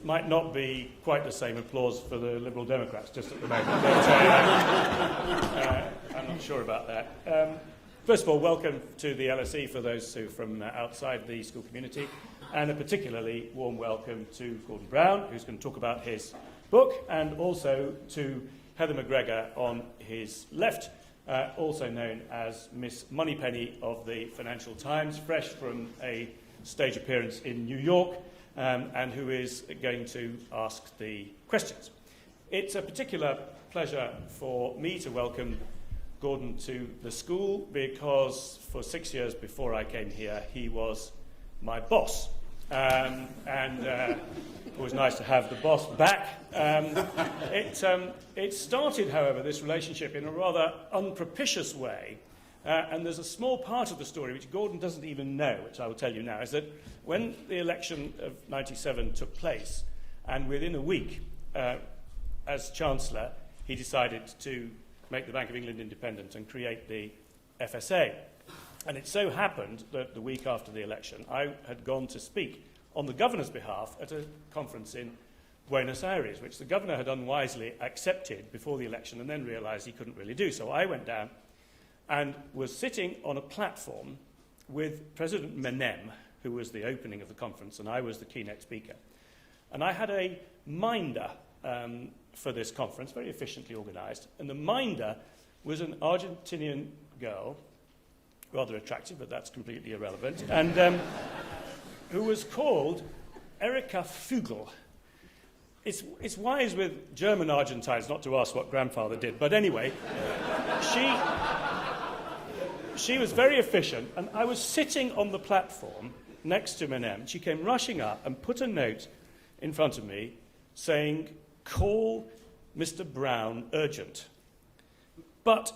might not be quite the same applause for the Liberal Democrats just at the moment, but I'm not sure about that. First of all, welcome to the LSE for those who are from outside the school community, and a particularly warm welcome to Gordon Brown, who's going to talk about his book, and also to Heather McGregor on his left, also known as Miss Moneypenny of the Financial Times, fresh from a stage appearance in New York, and who is going to ask the questions. It's a particular pleasure for me to welcome Gordon to the school because for 6 years before I came here, he was my boss. It was nice to have the boss back. It started, however, this relationship in a rather unpropitious way. And there's a small part of the story which Gordon doesn't even know, which I will tell you now, is that when the election of '97 took place, and within a week, as Chancellor, he decided to make the Bank of England independent and create the FSA. And it so happened that the week after the election, I had gone to speak on the governor's behalf at a conference in Buenos Aires, which the governor had unwisely accepted before the election and then realised he couldn't really do. So I went down and was sitting on a platform with President Menem, who was the opening of the conference, and I was the keynote speaker. And I had a minder for this conference, very efficiently organised, and the minder was an Argentinian girl, rather attractive, but that's completely irrelevant, and who was called Erika Fugel. It's wise with German Argentines not to ask what grandfather did, but anyway, she was very efficient, and I was sitting on the platform next to Menem. She came rushing up and put a note in front of me saying, "Call Mr. Brown urgent." But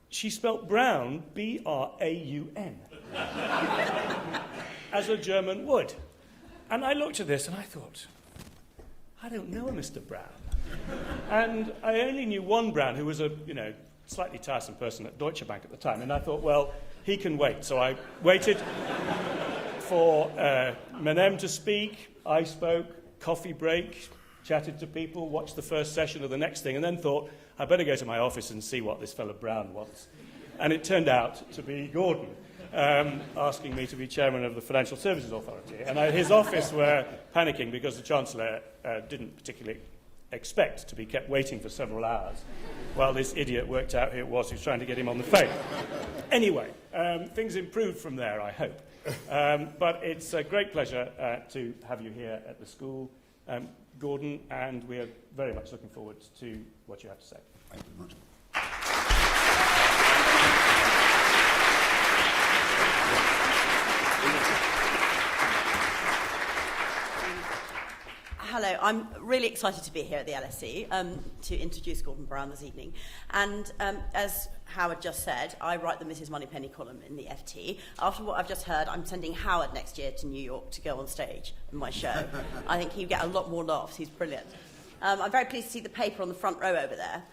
she spelt Brown, B-R-A-U-N, as a German would. And I looked at this and I thought, I don't know a Mr. Brown. And I only knew one Brown, who was a, slightly tiresome person at Deutsche Bank at the time. And I thought, well, he can wait. So I waited for Menem to speak. I spoke, coffee break, chatted to people, watched the first session of the next thing, and then thought, I better go to my office and see what this fellow Brown wants. And it turned out to be Gordon, asking me to be chairman of the Financial Services Authority. And his office were panicking because the Chancellor didn't particularly expect to be kept waiting for several hours while this idiot worked out who it was who was trying to get him on the phone. Anyway, things improved from there, I hope. But it's a great pleasure to have you here at the school, Gordon, and we are very much looking forward to what you have to say. Thank you very much. Hello, I'm really excited to be here at the LSE to introduce Gordon Brown this evening. And as Howard just said, I write the Mrs. Moneypenny column in the FT. After what I've just heard, I'm sending Howard next year to New York to go on stage in my show. I think he'd get a lot more laughs. He's brilliant. I'm very pleased to see the paper on the front row over there.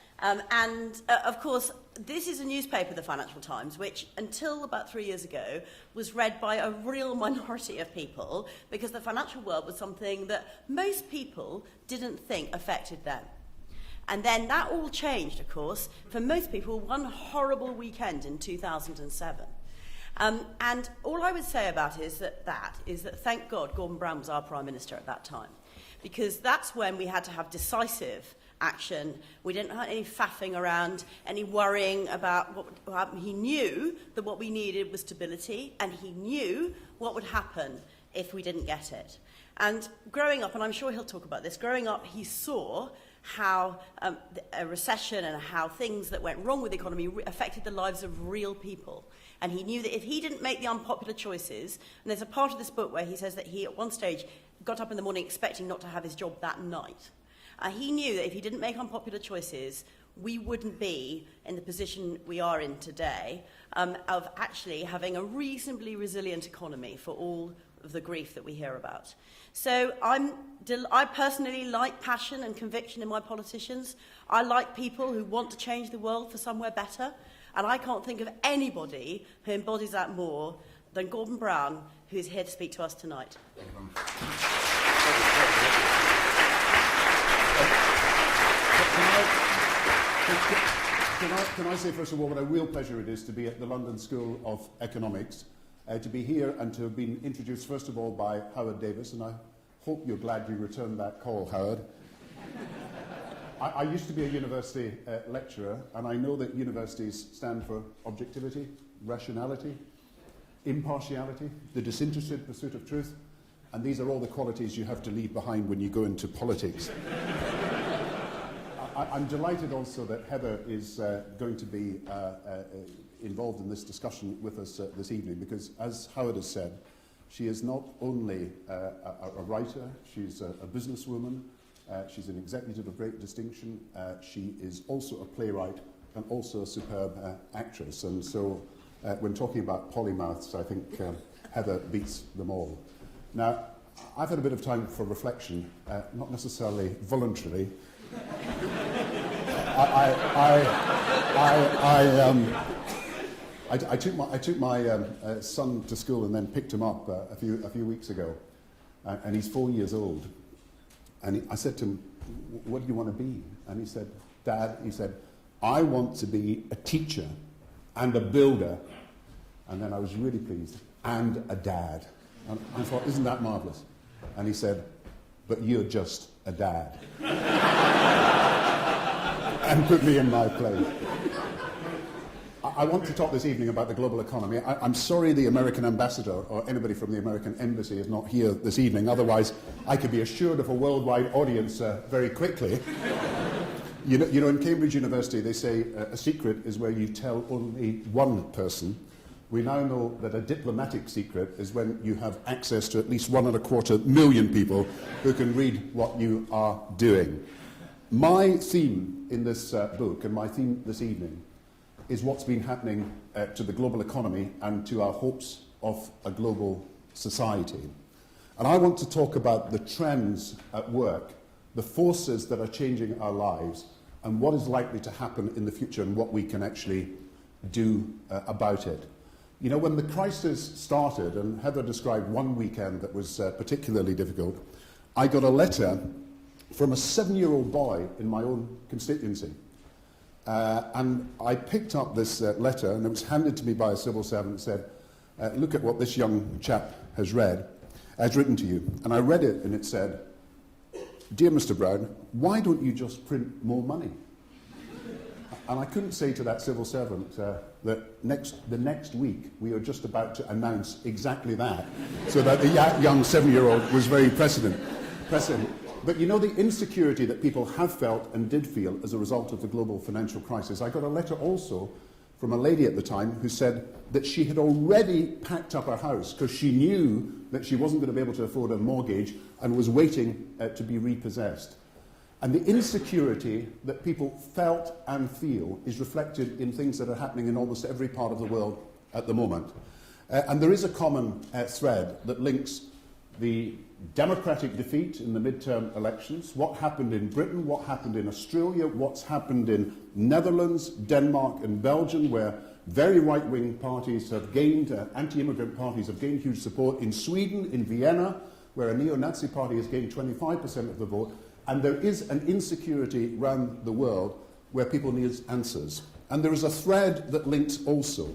Of course, this is a newspaper, the Financial Times, which until about 3 years ago was read by a real minority of people because the financial world was something that most people didn't think affected them. And then that all changed, of course, for most people one horrible weekend in 2007. And all I would say about it is that thank God Gordon Brown was our Prime Minister at that time, because that's when we had to have decisive action. We didn't have any faffing around, any worrying about what would happen. He knew that what we needed was stability, and he knew what would happen if we didn't get it. And growing up, and I'm sure he'll talk about this, growing up he saw how a recession and how things that went wrong with the economy affected the lives of real people. And he knew that if he didn't make the unpopular choices, and there's a part of this book where he says that he, at one stage, got up in the morning expecting not to have his job that night. He knew that if he didn't make unpopular choices, we wouldn't be in the position we are in today of actually having a reasonably resilient economy for all of the grief that we hear about. So I personally like passion and conviction in my politicians. I like people who want to change the world for somewhere better. And I can't think of anybody who embodies that more than Gordon Brown, who is here to speak to us tonight. Can I say, first of all, what a real pleasure it is to be at the London School of Economics, to be here and to have been introduced, first of all, by Howard Davis, and I hope you're glad you returned that call, Howard. I used to be a university lecturer, and I know that universities stand for objectivity, rationality, impartiality, the disinterested pursuit of truth, and these are all the qualities you have to leave behind when you go into politics. I'm delighted also that Heather is going to be involved in this discussion with us this evening, because, as Howard has said, she is not only a writer, she's a businesswoman, she's an executive of great distinction, she is also a playwright and also a superb actress. And so when talking about polymaths, I think Heather beats them all. Now, I've had a bit of time for reflection, not necessarily voluntarily. I took my son to school and then picked him up a few weeks ago, and he's 4 years old. And I said to him, "What do you want to be?" And he said, "Dad," he said, "I want to be a teacher and a builder." And then I was really pleased, and a dad. And I thought, isn't that marvellous? And he said, "But you're just a dad." And put me in my place. I want to talk this evening about the global economy. I'm sorry the American ambassador or anybody from the American embassy is not here this evening. Otherwise, I could be assured of a worldwide audience very quickly. You know, in Cambridge University, they say a secret is where you tell only one person. We now know that a diplomatic secret is when you have access to at least 1.25 million people who can read what you are doing. My theme in this book, and my theme this evening, is what's been happening to the global economy and to our hopes of a global society. And I want to talk about the trends at work, the forces that are changing our lives, and what is likely to happen in the future and what we can actually do about it. You know, when the crisis started, and Heather described one weekend that was particularly difficult, I got a letter from a 7-year-old boy in my own constituency. And I picked up this letter, and it was handed to me by a civil servant and said, "Look at what this young chap has written to you." And I read it, and it said, "Dear Mr. Brown, why don't you just print more money?" And I couldn't say to that civil servant that the next week we are just about to announce exactly that, so that the young 7-year-old was very prescient. But you know, the insecurity that people have felt and did feel as a result of the global financial crisis. I got a letter also from a lady at the time who said that she had already packed up her house because she knew that she wasn't going to be able to afford a mortgage and was waiting to be repossessed. And the insecurity that people felt and feel is reflected in things that are happening in almost every part of the world at the moment. And there is a common thread that links the democratic defeat in the midterm elections, what happened in Britain, what happened in Australia, what's happened in Netherlands, Denmark and Belgium, where very right-wing parties have gained, anti-immigrant parties have gained huge support, in Sweden, in Vienna, where a neo-Nazi party has gained 25% of the vote. And there is an insecurity around the world where people need answers. And there is a thread that links also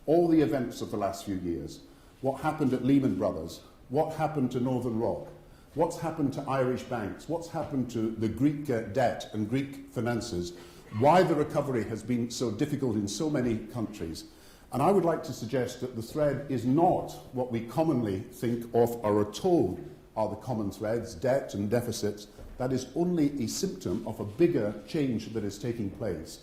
all the events of the last few years. What happened at Lehman Brothers, what happened to Northern Rock, what's happened to Irish banks, what's happened to the Greek debt and Greek finances, why the recovery has been so difficult in so many countries. And I would like to suggest that the thread is not what we commonly think of or are told are the common threads, debt and deficits. That is only a symptom of a bigger change that is taking place.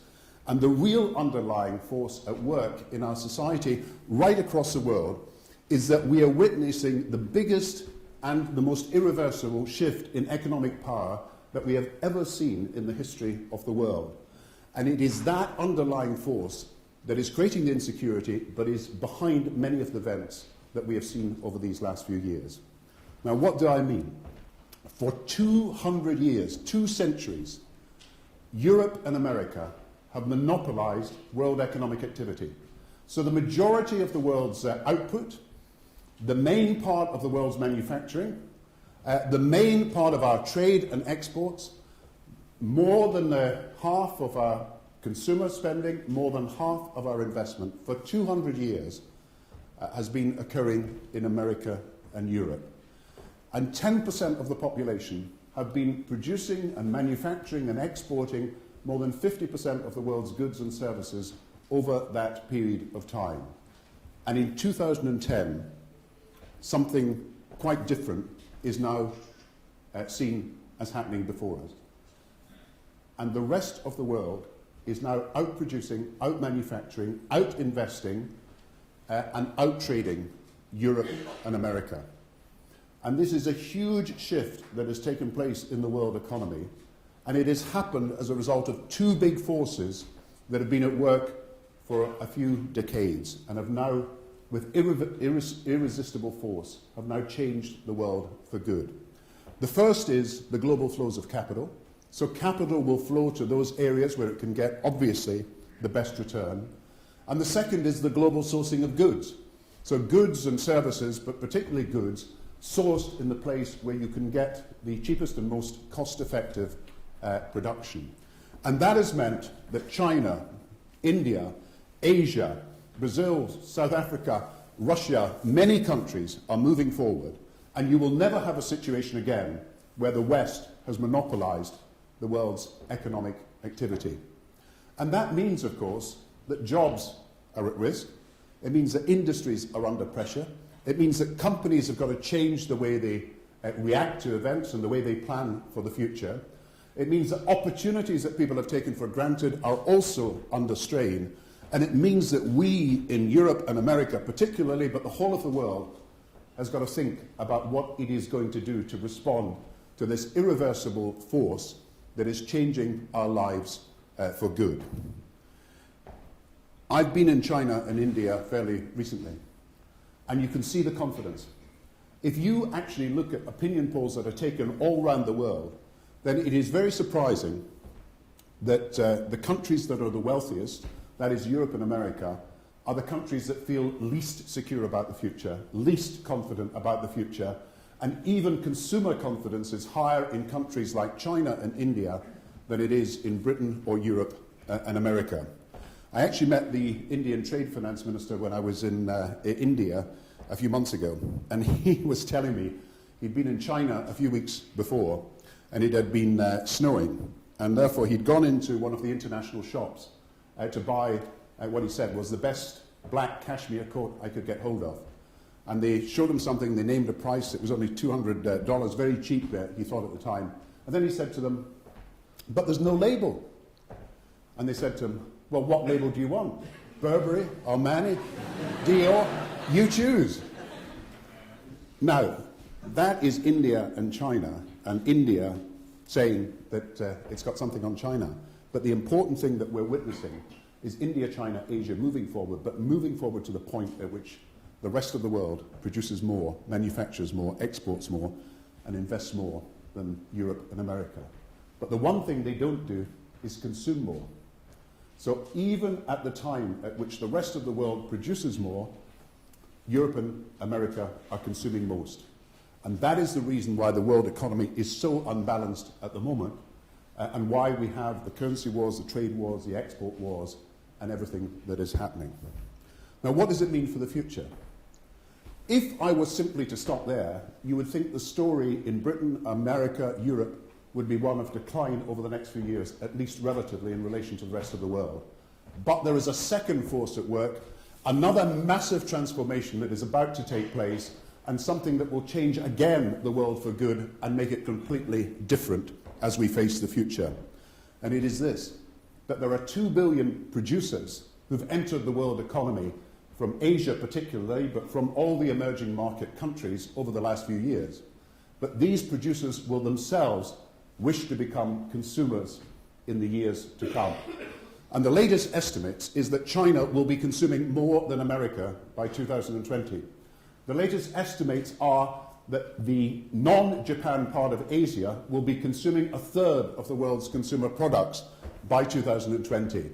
And the real underlying force at work in our society right across the world is that we are witnessing the biggest and the most irreversible shift in economic power that we have ever seen in the history of the world. And it is that underlying force that is creating the insecurity, but is behind many of the events that we have seen over these last few years. Now, what do I mean? For 200 years, 2 centuries, Europe and America have monopolized world economic activity. So the majority of the world's output, the main part of the world's manufacturing, the main part of our trade and exports, more than half of our consumer spending, more than half of our investment for 200 years has been occurring in America and Europe. And 10% of the population have been producing and manufacturing and exporting more than 50% of the world's goods and services over that period of time. And in 2010, something quite different is now seen as happening before us. And the rest of the world is now out-producing, out-manufacturing, out-investing, and out-trading Europe and America. And this is a huge shift that has taken place in the world economy, and it has happened as a result of two big forces that have been at work for a few decades and have now, with irresistible force, have now changed the world for good. The first is the global flows of capital. So capital will flow to those areas where it can get, obviously, the best return. And the second is the global sourcing of goods. So goods and services, but particularly goods, sourced in the place where you can get the cheapest and most cost-effective production. And that has meant that China, India, Asia, Brazil, South Africa, Russia, many countries are moving forward, and you will never have a situation again where the West has monopolized the world's economic activity. And that means, of course, that jobs are at risk. It means that industries are under pressure. It means that companies have got to change the way they react to events and the way they plan for the future. It means that opportunities that people have taken for granted are also under strain. And it means that we in Europe and America particularly, but the whole of the world, has got to think about what it is going to do to respond to this irreversible force that is changing our lives for good. I've been in China and India fairly recently, and you can see the confidence. If you actually look at opinion polls that are taken all around the world, then it is very surprising that the countries that are the wealthiest, that is Europe and America, are the countries that feel least secure about the future, least confident about the future, and even consumer confidence is higher in countries like China and India than it is in Britain or Europe and America. I actually met the Indian Trade Finance Minister when I was in India a few months ago, and he was telling me he'd been in China a few weeks before, and it had been snowing, and therefore he'd gone into one of the international shops to buy what he said was the best black cashmere coat I could get hold of. And they showed him something, they named a price, it was only $200, very cheap, he thought at the time. And then he said to them, but there's no label. And they said to him, well, what label do you want? Burberry, Armani, Dior? You choose. Now, that is India and China, and India saying that it's got something on China. But the important thing that we're witnessing is India, China, Asia moving forward, but moving forward to the point at which the rest of the world produces more, manufactures more, exports more, and invests more than Europe and America. But the one thing they don't do is consume more. So even at the time at which the rest of the world produces more, Europe and America are consuming most. And that is the reason why the world economy is so unbalanced at the moment, and why we have the currency wars, the trade wars, the export wars, and everything that is happening. Now, what does it mean for the future? If I was simply to stop there, you would think the story in Britain, America, Europe would be one of decline over the next few years, at least relatively in relation to the rest of the world. But there is a second force at work, another massive transformation that is about to take place, and something that will change again the world for good and make it completely different as we face the future. And it is this, that there are 2 billion producers who've entered the world economy from Asia particularly, but from all the emerging market countries over the last few years. But these producers will themselves wish to become consumers in the years to come. And the latest estimates is that China will be consuming more than America by 2020. The latest estimates are that the non-Japan part of Asia will be consuming a third of the world's consumer products by 2020.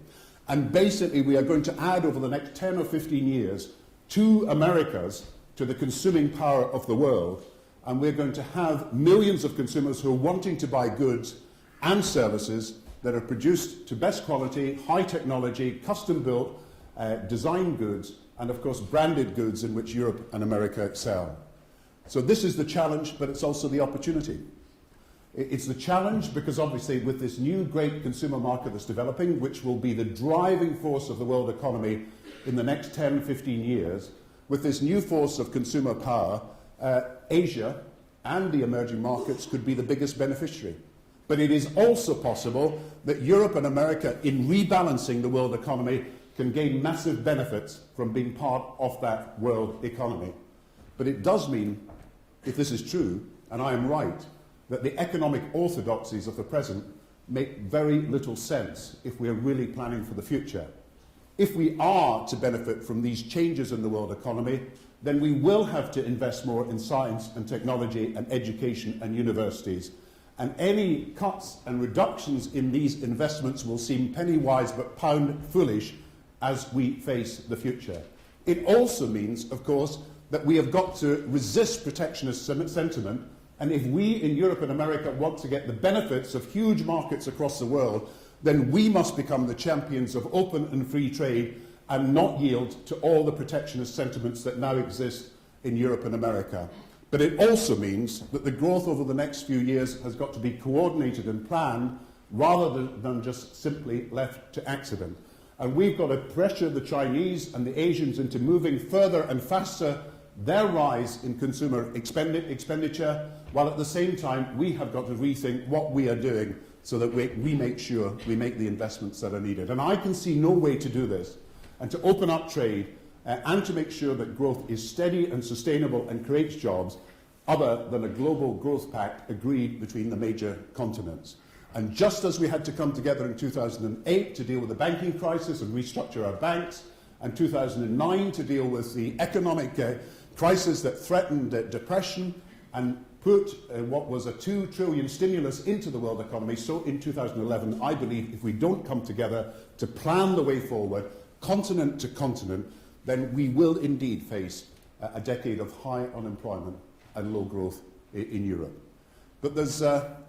And basically we are going to add over the next 10 or 15 years 2 Americas to the consuming power of the world, and we're going to have millions of consumers who are wanting to buy goods and services that are produced to best quality, high technology, custom-built, design goods, and of course branded goods in which Europe and America excel. So this is the challenge, but it's also the opportunity. It's the challenge because obviously with this new great consumer market that's developing, which will be the driving force of the world economy in the next 10, 15 years, with this new force of consumer power, Asia and the emerging markets could be the biggest beneficiary. But it is also possible that Europe and America, in rebalancing the world economy, can gain massive benefits from being part of that world economy. But it does mean, if this is true, and I am right, that the economic orthodoxies of the present make very little sense if we are really planning for the future. If we are to benefit from these changes in the world economy, then we will have to invest more in science and technology and education and universities. And any cuts and reductions in these investments will seem penny-wise but pound-foolish as we face the future. It also means, of course, that we have got to resist protectionist sentiment, and if we in Europe and America want to get the benefits of huge markets across the world, then we must become the champions of open and free trade and not yield to all the protectionist sentiments that now exist in Europe and America. But it also means that the growth over the next few years has got to be coordinated and planned rather than just simply left to accident. And we've got to pressure the Chinese and the Asians into moving further and faster their rise in consumer expenditure, while at the same time we have got to rethink what we are doing so that we make sure we make the investments that are needed. And I can see no way to do this and to open up trade and to make sure that growth is steady and sustainable and creates jobs other than a global growth pact agreed between the major continents. And just as we had to come together in 2008 to deal with the banking crisis and restructure our banks, and 2009 to deal with the economic crisis that threatened depression and put what was a 2 trillion stimulus into the world economy, so in 2011, I believe if we don't come together to plan the way forward, continent to continent, then we will indeed face a decade of high unemployment and low growth in Europe. But there's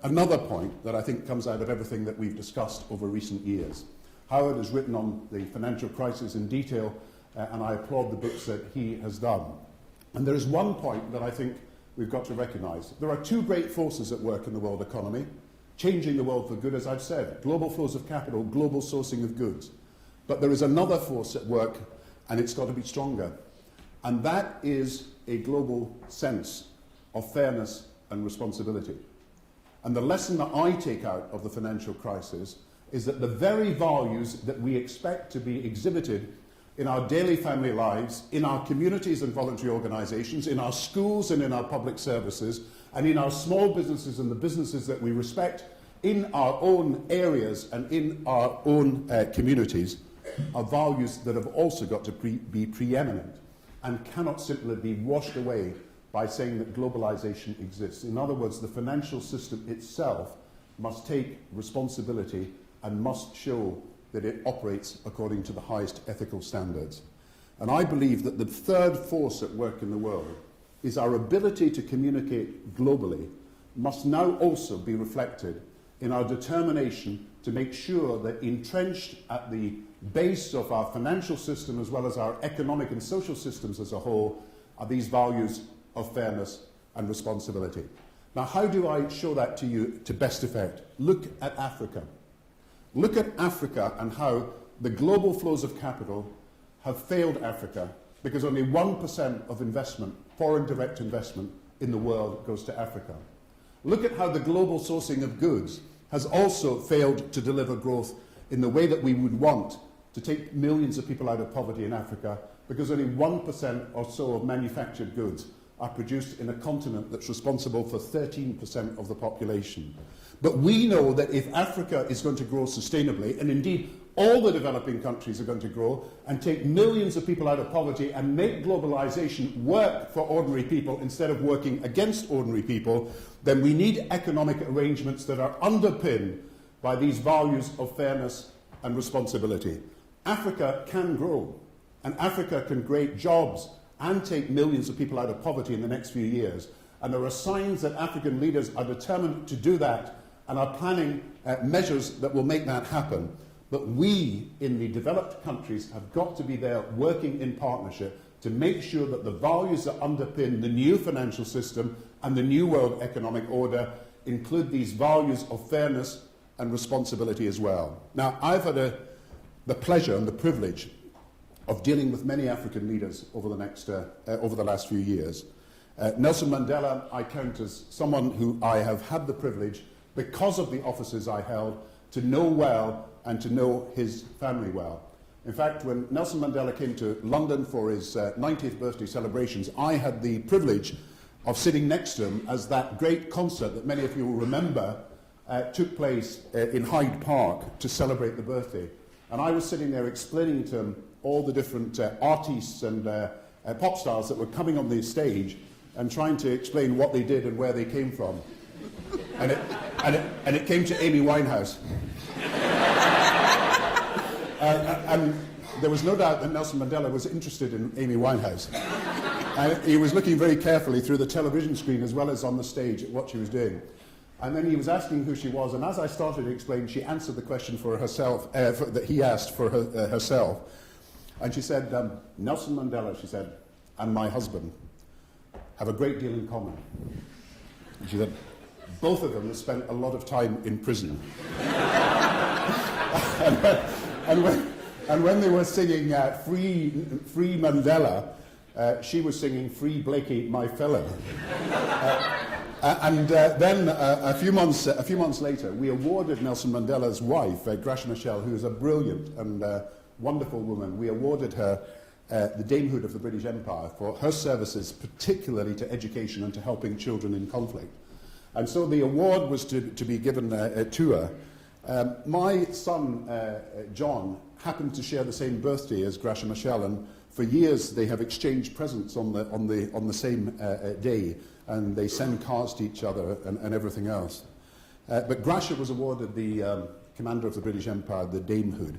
another point that I think comes out of everything that we've discussed over recent years. Howard has written on the financial crisis in detail, and I applaud the books that he has done. And there is one point that I think we've got to recognise. There are two great forces at work in the world economy, changing the world for good, as I've said, global flows of capital, global sourcing of goods. But there is another force at work, and it's got to be stronger. And that is a global sense of fairness and responsibility. And the lesson that I take out of the financial crisis is that the very values that we expect to be exhibited in our daily family lives, in our communities and voluntary organisations, in our schools and in our public services, and in our small businesses and the businesses that we respect in our own areas and in our own communities, are values that have also got to be preeminent and cannot simply be washed away by saying that globalisation exists. In other words, the financial system itself must take responsibility and must show that it operates according to the highest ethical standards. And I believe that the third force at work in the world is our ability to communicate globally must now also be reflected in our determination to make sure that entrenched at the base of our financial system as well as our economic and social systems as a whole are these values of fairness and responsibility. Now, how do I show that to you to best effect? Look at Africa. Look at Africa and how the global flows of capital have failed Africa because only 1% of investment, foreign direct investment in the world goes to Africa. Look at how the global sourcing of goods has also failed to deliver growth in the way that we would want to take millions of people out of poverty in Africa because only 1% or so of manufactured goods are produced in a continent that's responsible for 13% of the population. But we know that if Africa is going to grow sustainably, and indeed all the developing countries are going to grow and take millions of people out of poverty and make globalization work for ordinary people instead of working against ordinary people, then we need economic arrangements that are underpinned by these values of fairness and responsibility. Africa can grow, and Africa can create jobs and take millions of people out of poverty in the next few years. And there are signs that African leaders are determined to do that and are planning measures that will make that happen. But we, in the developed countries, have got to be there working in partnership to make sure that the values that underpin the new financial system and the new world economic order include these values of fairness and responsibility as well. Now, I've had the pleasure and the privilege of dealing with many African leaders over the last few years. Nelson Mandela, I count as someone who I have had the privilege, because of the offices I held, to know well and to know his family well. In fact, when Nelson Mandela came to London for his 90th birthday celebrations, I had the privilege of sitting next to him as that great concert that many of you will remember took place in Hyde Park to celebrate the birthday. And I was sitting there explaining to him all the different artists and pop stars that were coming on the stage and trying to explain what they did and where they came from. And it came to Amy Winehouse. And there was no doubt that Nelson Mandela was interested in Amy Winehouse. And he was looking very carefully through the television screen as well as on the stage at what she was doing. And then he was asking who she was, and as I started to explain, she answered the question for herself, that he asked for herself. And she said, Nelson Mandela, she said, and my husband have a great deal in common. And she said, both of them have spent a lot of time in prison. and when they were singing Free Mandela, she was singing Free Blakey, my fellow. Then a few months later, we awarded Nelson Mandela's wife, Gracia Machel, who is a brilliant and wonderful woman. We awarded her the damehood of the British Empire for her services, particularly to education and to helping children in conflict. And so the award was to be given to her. My son, John, happened to share the same birthday as Gracia Machel, and for years they have exchanged presents on the same day, and they send cards to each other and everything else. But Gracia was awarded the Commander of the British Empire, the damehood.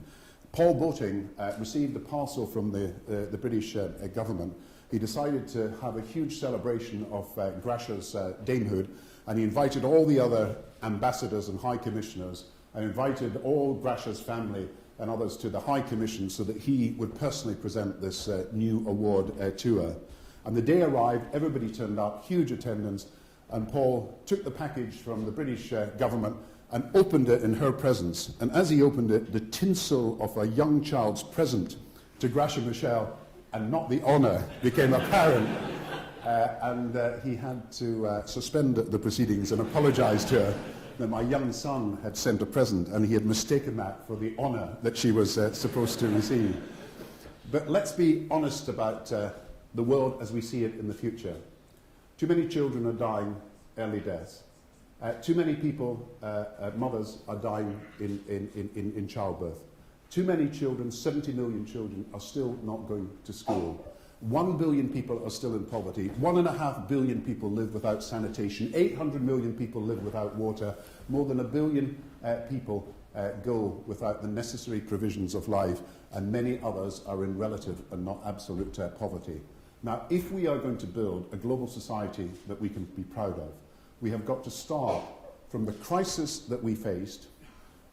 Paul Boating received a parcel from the British government. He decided to have a huge celebration of Gracia's damehood, and he invited all the other ambassadors and high commissioners, and invited all Gracia's family and others to the High Commission so that he would personally present this new award to her. And the day arrived, everybody turned up, huge attendance, and Paul took the package from the British government and opened it in her presence. And as he opened it, the tinsel of a young child's present to Gracia Machel, and not the honour, became apparent. And he had to suspend the proceedings and apologise to her that my young son had sent a present and he had mistaken that for the honour that she was supposed to receive. But let's be honest about the world as we see it in the future. Too many children are dying early deaths. Too many people, mothers, are dying in childbirth. Too many children, 70 million children, are still not going to school. 1 billion people are still in poverty. 1.5 billion people live without sanitation. 800 million people live without water. More than 1 billion people go without the necessary provisions of life, and many others are in relative and not absolute poverty. Now, if we are going to build a global society that we can be proud of, we have got to start from the crisis that we faced,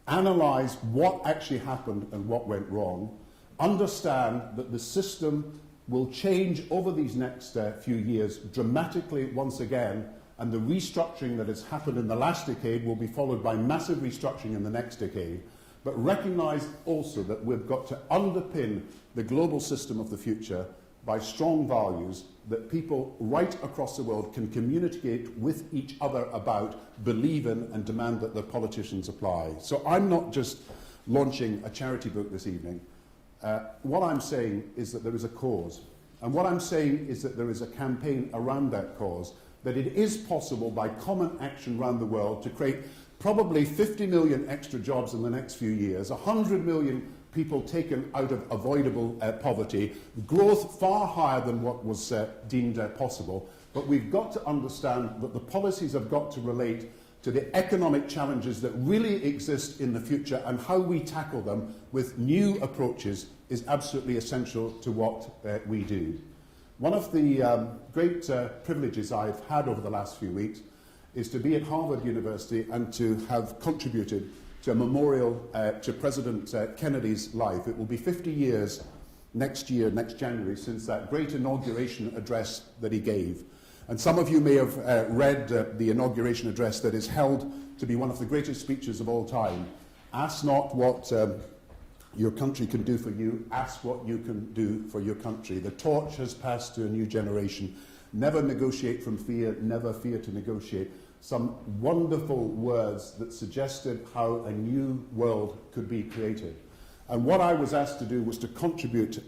analyse what actually happened and what went wrong, understand that the system will change over these next few years dramatically once again, and the restructuring that has happened in the last decade will be followed by massive restructuring in the next decade. But recognise also that we've got to underpin the global system of the future by strong values that people right across the world can communicate with each other about, believe in, and demand that the politicians apply. So I'm not just launching a charity book this evening. What I'm saying is that there is a cause. And what I'm saying is that there is a campaign around that cause, that it is possible by common action around the world to create probably 50 million extra jobs in the next few years, 100 million people taken out of avoidable poverty, growth far higher than what was deemed possible. But we've got to understand that the policies have got to relate to the economic challenges that really exist in the future, and how we tackle them with new approaches is absolutely essential to what we do. One of the great privileges I've had over the last few weeks is to be at Harvard University and to have contributed to a memorial to President Kennedy's life. It will be 50 years next year, next January, since that great inauguration address that he gave. And some of you may have read the inauguration address that is held to be one of the greatest speeches of all time. Ask not what your country can do for you, ask what you can do for your country. The torch has passed to a new generation. Never negotiate from fear, never fear to negotiate. Some wonderful words that suggested how a new world could be created. And what I was asked to do was to contribute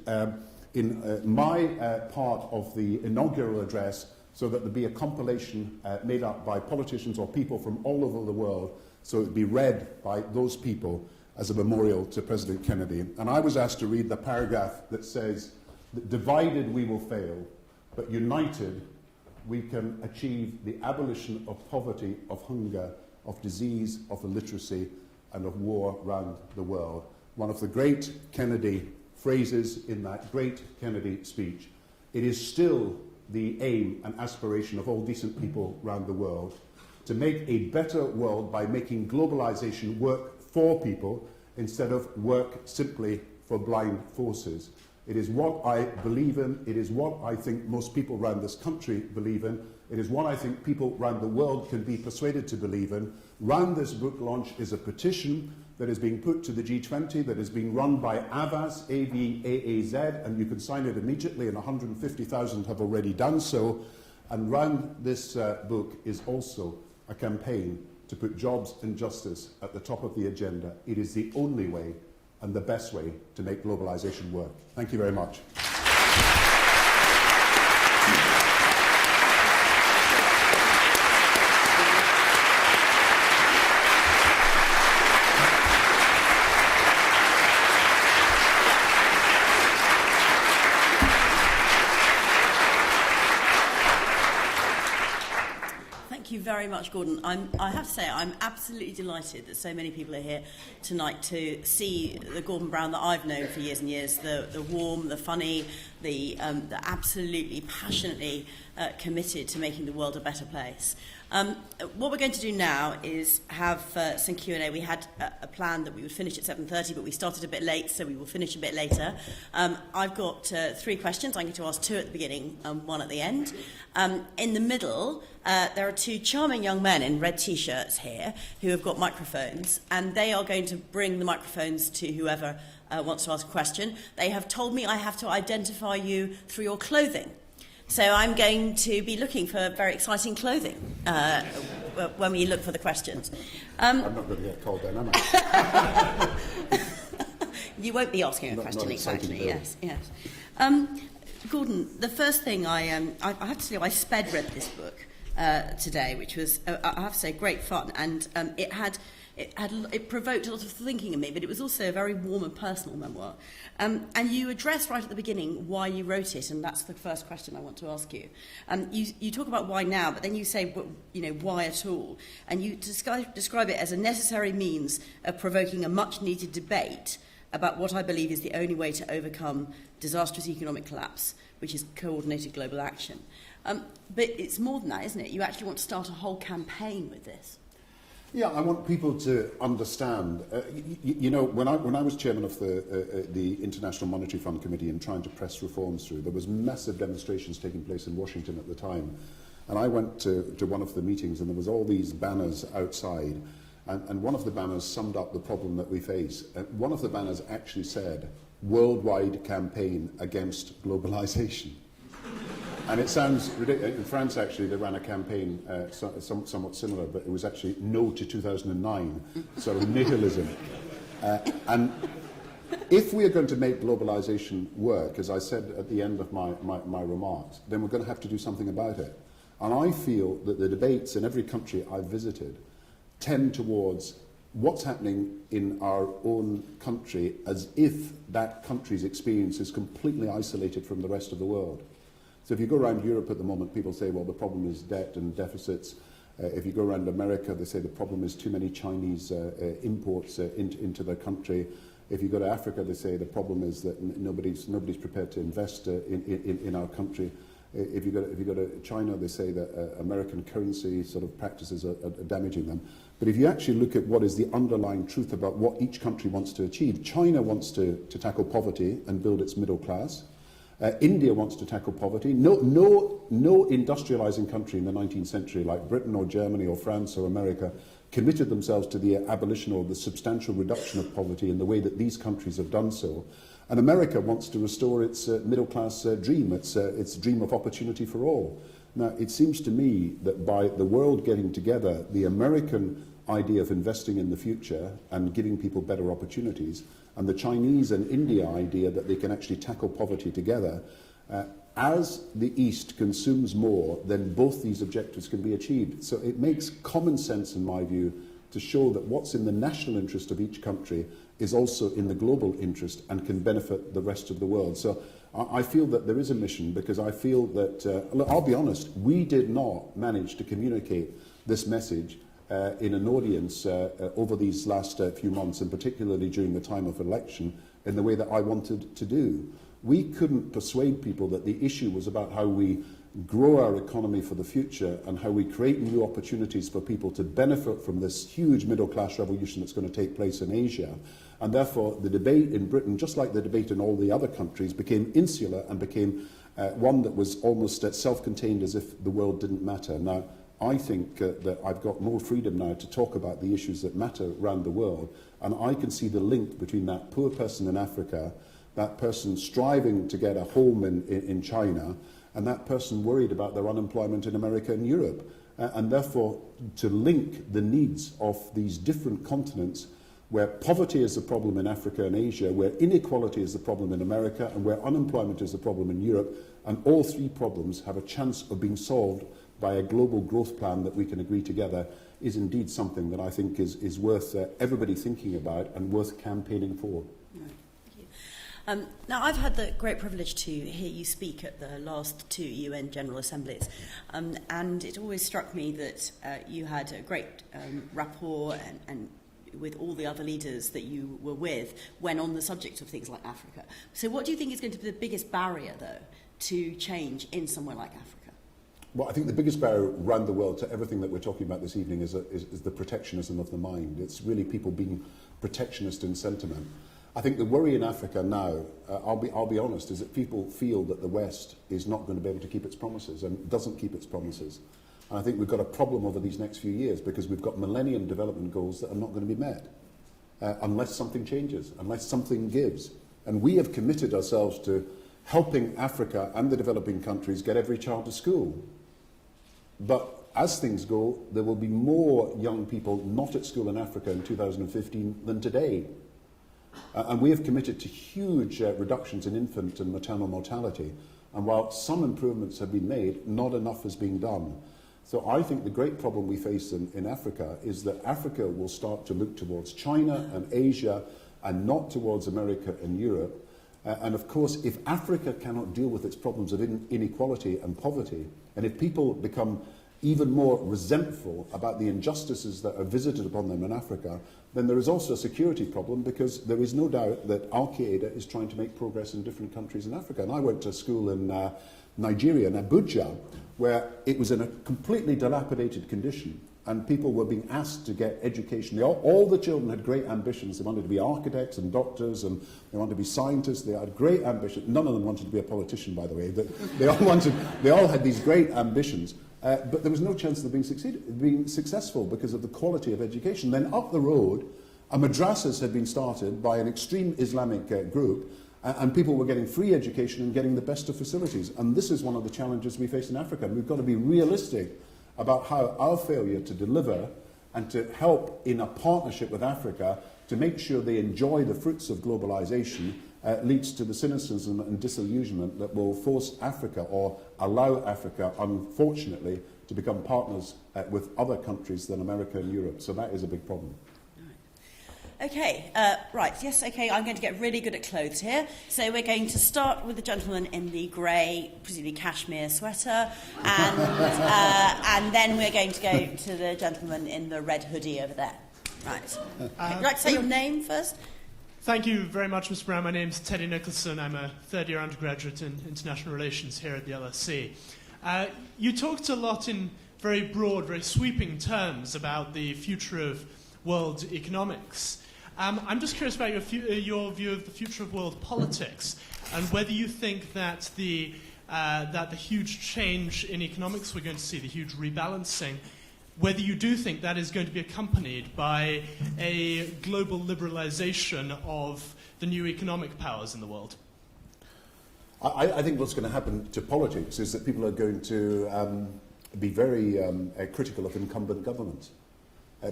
in my part of the inaugural address, so that there be a compilation made up by politicians or people from all over the world, so it would be read by those people as a memorial to President Kennedy. And I was asked to read the paragraph that says, that divided we will fail, but united we can achieve the abolition of poverty, of hunger, of disease, of illiteracy, and of war around the world. One of the great Kennedy phrases in that great Kennedy speech. It is still the aim and aspiration of all decent people around the world to make a better world by making globalization work for people instead of work simply for blind forces. It is what I believe in. It is what I think most people around this country believe in. It is what I think people around the world can be persuaded to believe in. Round this book launch is a petition that is being put to the G20, that is being run by AVAZ, A-V-A-A-Z, and you can sign it immediately, and 150,000 have already done so. And round this book is also a campaign to put jobs and justice at the top of the agenda. It is the only way and the best way to make globalization work. Thank you very much. Thank you very much, Gordon. I have to say, I'm absolutely delighted that so many people are here tonight to see the Gordon Brown that I've known for years and years, the warm, the funny, the absolutely passionately committed to making the world a better place. What we're going to do now is have some Q&A. We had a plan that we would finish at 7:30, but we started a bit late, so we will finish a bit later. I've got 3 questions. I'm going to ask 2 at the beginning and 1 at the end. In the middle, there are 2 charming young men in red T-shirts here who have got microphones, and they are going to bring the microphones to whoever wants to ask a question. They have told me I have to identify you through your clothing. So I'm going to be looking for very exciting clothing when we look for the questions. I'm not going to get called then, am I? You won't be asking a question exactly. Yes. Gordon, the first thing I have to say, I sped read this book today, which was, I have to say, great fun, and it provoked a lot of thinking in me, but it was also a very warm and personal memoir. And you address right at the beginning why you wrote it, and that's the first question I want to ask you. You talk about why now, but then you say, why at all? And you describe it as a necessary means of provoking a much-needed debate about what I believe is the only way to overcome disastrous economic collapse, which is coordinated global action. But it's more than that, isn't it? You actually want to start a whole campaign with this. Yeah, I want people to understand. When I was chairman of the International Monetary Fund Committee and trying to press reforms through, there was massive demonstrations taking place in Washington at the time. And I went to one of the meetings, and there was all these banners outside. And one of the banners summed up the problem that we face. One of the banners actually said, "Worldwide campaign against globalization." And it sounds ridiculous. In France, actually, they ran a campaign somewhat similar, but it was actually no to 2009, sort of nihilism. And if we are going to make globalization work, as I said at the end of my remarks, then we're going to have to do something about it. And I feel that the debates in every country I've visited tend towards what's happening in our own country as if that country's experience is completely isolated from the rest of the world. So if you go around Europe at the moment, people say, well, the problem is debt and deficits. If you go around America, they say the problem is too many Chinese imports into their country. If you go to Africa, they say the problem is that nobody's prepared to invest in our country. If you go to China, they say that American currency sort of practices are damaging them. But if you actually look at what is the underlying truth about what each country wants to achieve, China wants to tackle poverty and build its middle class. India wants to tackle poverty. No industrializing country in the 19th century, like Britain or Germany or France or America, committed themselves to the abolition or the substantial reduction of poverty in the way that these countries have done so. And America wants to restore its middle-class dream, its dream of opportunity for all. Now, it seems to me that by the world getting together, the American idea of investing in the future and giving people better opportunities, and the Chinese and India idea that they can actually tackle poverty together, as the East consumes more, then both these objectives can be achieved. So it makes common sense, in my view, to show that what's in the national interest of each country is also in the global interest and can benefit the rest of the world. So I feel that there is a mission, because I feel that, look, I'll be honest, we did not manage to communicate this message in an audience over these last few months, and particularly during the time of election, in the way that I wanted to do. We couldn't persuade people that the issue was about how we grow our economy for the future and how we create new opportunities for people to benefit from this huge middle-class revolution that's going to take place in Asia. And therefore, the debate in Britain, just like the debate in all the other countries, became insular and became one that was almost self-contained, as if the world didn't matter. Now, I think that I've got more freedom now to talk about the issues that matter around the world, and I can see the link between that poor person in Africa, that person striving to get a home in China, and that person worried about their unemployment in America and Europe. And therefore, to link the needs of these different continents, where poverty is the problem in Africa and Asia, where inequality is the problem in America, and where unemployment is the problem in Europe, and all three problems have a chance of being solved by a global growth plan that we can agree together, is indeed something that I think is worth everybody thinking about and worth campaigning for. Now, I've had the great privilege to hear you speak at the last two UN General Assemblies, and it always struck me that you had a great rapport and with all the other leaders that you were with when on the subject of things like Africa. So what do you think is going to be the biggest barrier, though, to change in somewhere like Africa? Well, I think the biggest barrier around the world to everything that we're talking about this evening is the protectionism of the mind. It's really people being protectionist in sentiment. I think the worry in Africa now, I'll be honest, is that people feel that the West is not going to be able to keep its promises and doesn't keep its promises. And I think we've got a problem over these next few years, because we've got Millennium Development Goals that are not going to be met unless something changes, unless something gives. And we have committed ourselves to helping Africa and the developing countries get every child to school. But as things go, there will be more young people not at school in Africa in 2015 than today. And we have committed to huge reductions in infant and maternal mortality. And while some improvements have been made, not enough is being done. So I think the great problem we face in Africa is that Africa will start to look towards China and Asia and not towards America and Europe. And of course, if Africa cannot deal with its problems of inequality and poverty, and if people become even more resentful about the injustices that are visited upon them in Africa, then there is also a security problem, because there is no doubt that Al-Qaeda is trying to make progress in different countries in Africa. And I went to school in Nigeria, in Abuja, where it was in a completely dilapidated condition, and people were being asked to get education. All the children had great ambitions. They wanted to be architects and doctors, and they wanted to be scientists. They had great ambitions. None of them wanted to be a politician, by the way. They all had these great ambitions. But there was no chance of being successful because of the quality of education. Then up the road, madrasas had been started by an extreme Islamic group, and people were getting free education and getting the best of facilities. And this is one of the challenges we face in Africa. And we've got to be realistic about how our failure to deliver and to help in a partnership with Africa to make sure they enjoy the fruits of globalization leads to the cynicism and disillusionment that will force Africa, or allow Africa, unfortunately, to become partners with other countries than America and Europe. So that is a big problem. Okay, right, yes, okay, I'm going to get really good at clothes here. So we're going to start with the gentleman in the grey, presumably cashmere sweater, and then we're going to go to the gentleman in the red hoodie over there. Right. Would you like to say your name first? Thank you very much, Mr. Brown. My name's Teddy Nicholson. I'm a third-year undergraduate in international relations here at the LSE. You talked a lot in very broad, very sweeping terms about the future of world economics. I'm just curious about your view of the future of world politics and whether you think that the huge change in economics we're going to see, the huge rebalancing, whether you do think that is going to be accompanied by a global liberalization of the new economic powers in the world. I think what's going to happen to politics is that people are going to be very critical of incumbent governments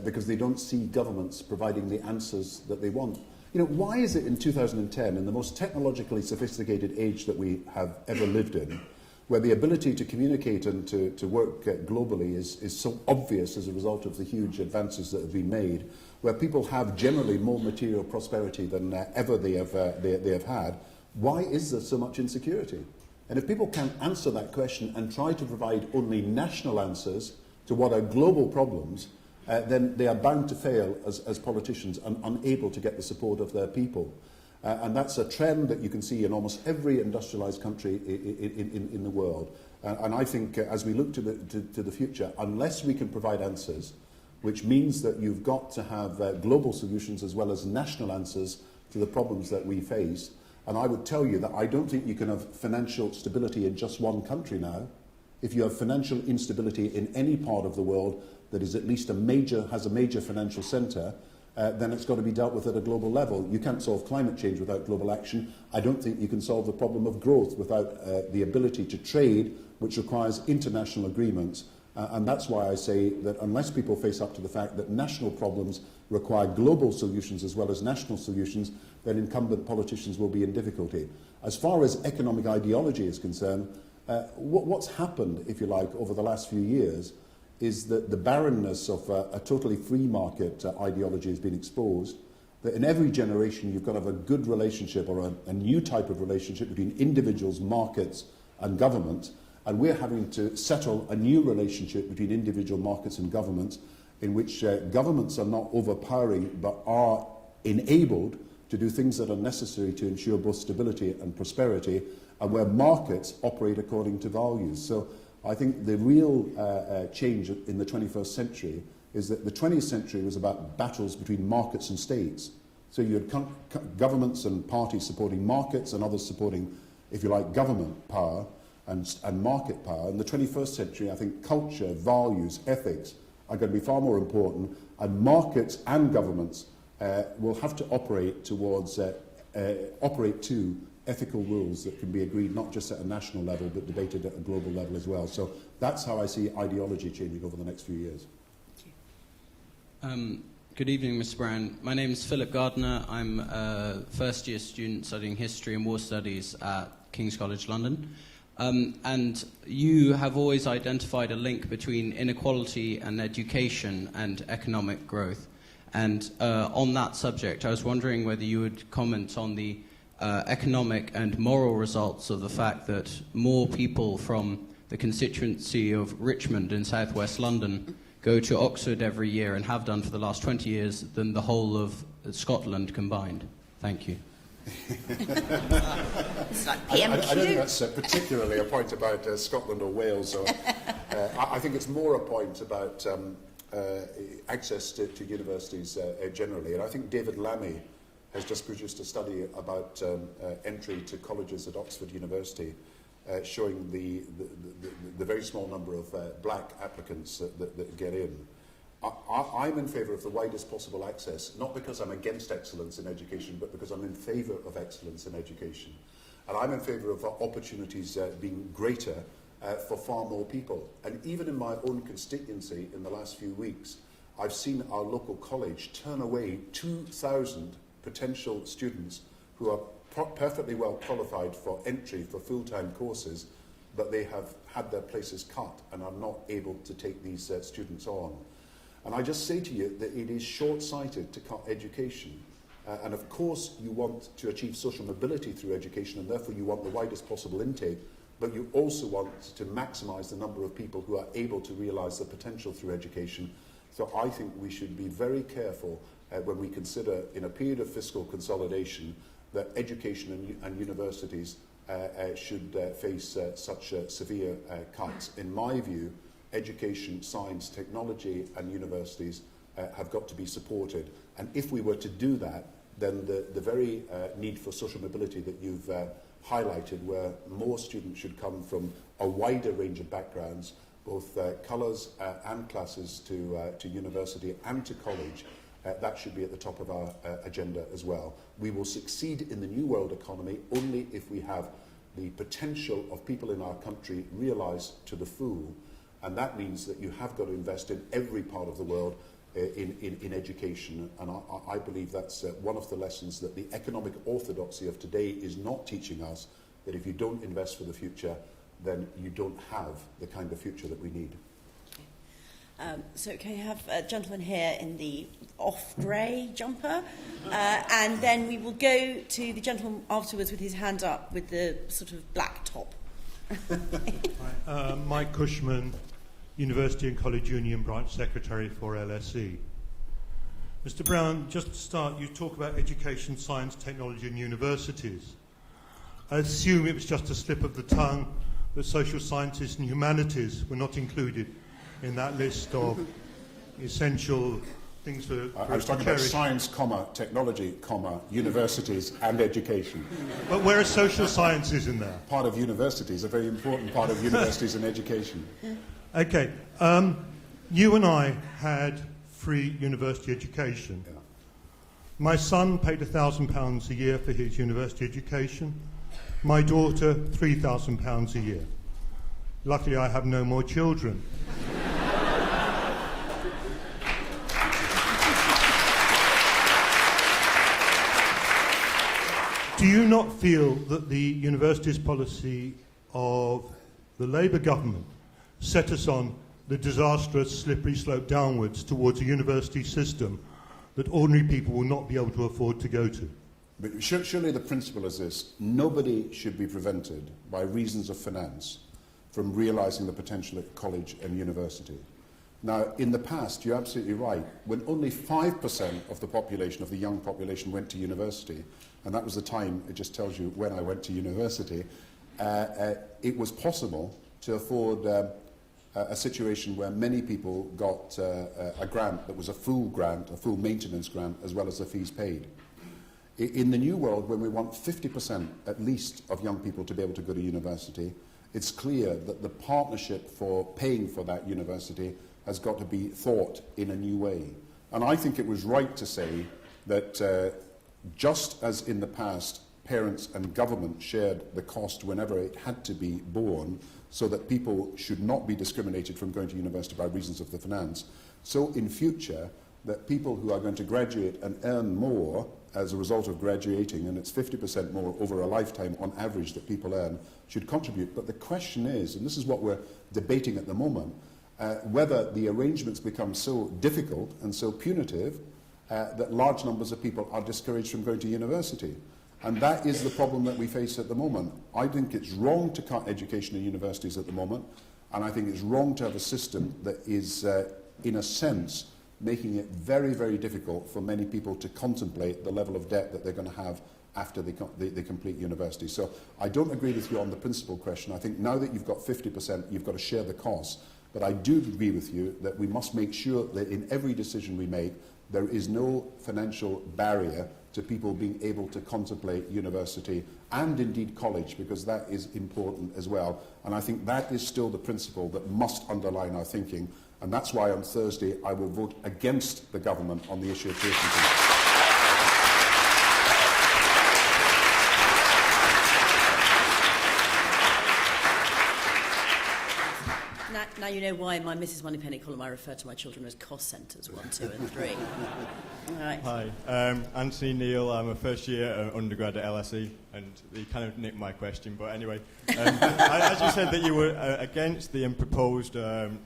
because they don't see governments providing the answers that they want. You know, why is it in 2010, in the most technologically sophisticated age that we have ever lived in, where the ability to communicate and to work globally is so obvious as a result of the huge advances that have been made, where people have generally more material prosperity than ever they have had, why is there so much insecurity? And if people can't answer that question and try to provide only national answers to what are global problems, then they are bound to fail as politicians and unable to get the support of their people. And that's a trend that you can see in almost every industrialized country in the world. And I think as we look to the future, unless we can provide answers, which means that you've got to have global solutions as well as national answers to the problems that we face. And I would tell you that I don't think you can have financial stability in just one country now. If you have financial instability in any part of the world that is at least has a major financial centre, then it's got to be dealt with at a global level. You can't solve climate change without global action. I don't think you can solve the problem of growth without the ability to trade, which requires international agreements. And that's why I say that unless people face up to the fact that national problems require global solutions as well as national solutions, then incumbent politicians will be in difficulty. As far as economic ideology is concerned, what's happened, if you like, over the last few years is that the barrenness of a totally free market ideology has been exposed, that in every generation you've got to have a good relationship or a new type of relationship between individuals, markets and government, and we're having to settle a new relationship between individual markets and governments in which governments are not overpowering but are enabled to do things that are necessary to ensure both stability and prosperity, and where markets operate according to values. So I think the real change in the 21st century is that the 20th century was about battles between markets and states. So you had governments and parties supporting markets and others supporting, if you like, government power and market power. In the 21st century, I think culture, values, ethics are going to be far more important, and markets and governments will have to operate towards to ethical rules that can be agreed not just at a national level but debated at a global level as well. So that's how I see ideology changing over the next few years. Good evening, Mr. Brown. My name is Philip Gardner. I'm a first-year student studying history and war studies at King's College London. And you have always identified a link between inequality and education and economic growth. And on that subject, I was wondering whether you would comment on the economic and moral results of the fact that more people from the constituency of Richmond in southwest London go to Oxford every year and have done for the last 20 years than the whole of Scotland combined. Thank you. It's like PMQ. I don't think that's particularly a point about Scotland or Wales. Or, I think it's more a point about access to universities generally. And I think David Lammy has just produced a study about entry to colleges at Oxford University, showing the very small number of black applicants that get in. I'm in favour of the widest possible access, not because I'm against excellence in education, but because I'm in favour of excellence in education. And I'm in favour of opportunities being greater for far more people. And even in my own constituency in the last few weeks, I've seen our local college turn away 2,000 potential students who are perfectly well qualified for entry for full-time courses, but they have had their places cut and are not able to take these students on. And I just say to you that it is short-sighted to cut education. And of course you want to achieve social mobility through education, and therefore you want the widest possible intake, but you also want to maximise the number of people who are able to realise their potential through education. So I think we should be very careful when we consider, in a period of fiscal consolidation, that education and universities should face such severe cuts. In my view, education, science, technology and universities have got to be supported. And if we were to do that, then the very need for social mobility that you've highlighted, where more students should come from a wider range of backgrounds, both colours and classes to university and to college, that should be at the top of our agenda as well. We will succeed in the new world economy only if we have the potential of people in our country realised to the full, and that means that you have got to invest in every part of the world in education, and I believe that's one of the lessons that the economic orthodoxy of today is not teaching us, that if you don't invest for the future, then you don't have the kind of future that we need. So can you have a gentleman here in the off-grey jumper? And then we will go to the gentleman afterwards with his hand up with the sort of black top. Mike Cushman, University and College Union Branch Secretary for LSE. Mr. Brown, just to start, you talk about education, science, technology and universities. I assume it was just a slip of the tongue that social sciences and humanities were not included in that list of essential things for I was talking about science, technology, universities and education. But where are social sciences in there? Part of universities, a very important part of universities and education. Okay. You and I had free university education. Yeah. My son paid £1,000 a year for his university education. My daughter, £3,000 a year. Luckily, I have no more children. Do you not feel that the universities policy of the Labour government set us on the disastrous slippery slope downwards towards a university system that ordinary people will not be able to afford to go to? But surely the principle is this: nobody should be prevented by reasons of finance from realising the potential at college and university. Now, in the past, you're absolutely right, when only 5% of the population, of the young population, went to university, and that was the time, it just tells you when I went to university, it was possible to afford a situation where many people got a grant that was a full grant, a full maintenance grant, as well as the fees paid. In the new world, when we want 50% at least of young people to be able to go to university, it's clear that the partnership for paying for that university has got to be thought in a new way. And I think it was right to say that just as in the past, parents and government shared the cost whenever it had to be borne, so that people should not be discriminated from going to university by reasons of the finance, so in future, that people who are going to graduate and earn more as a result of graduating, and it's 50% more over a lifetime on average that people earn, should contribute. But the question is, and this is what we're debating at the moment, whether the arrangements become so difficult and so punitive that large numbers of people are discouraged from going to university. And that is the problem that we face at the moment. I think it's wrong to cut education in universities at the moment, and I think it's wrong to have a system that is, in a sense, making it very, very difficult for many people to contemplate the level of debt that they're going to have after they complete university. So I don't agree with you on the principal question. I think now that you've got 50%, you've got to share the costs. But I do agree with you that we must make sure that in every decision we make, there is no financial barrier to people being able to contemplate university and indeed college, because that is important as well. And I think that is still the principle that must underline our thinking. And that's why on Thursday I will vote against the government on the issue of tuition fees. Now you know why in my Mrs. Moneypenny column I refer to my children as cost centres 1, 2 and 3. All right. Hi, Anthony Neal. I'm a first year undergrad at LSE, and you kind of nicked my question, but anyway. As you said that you were against the proposed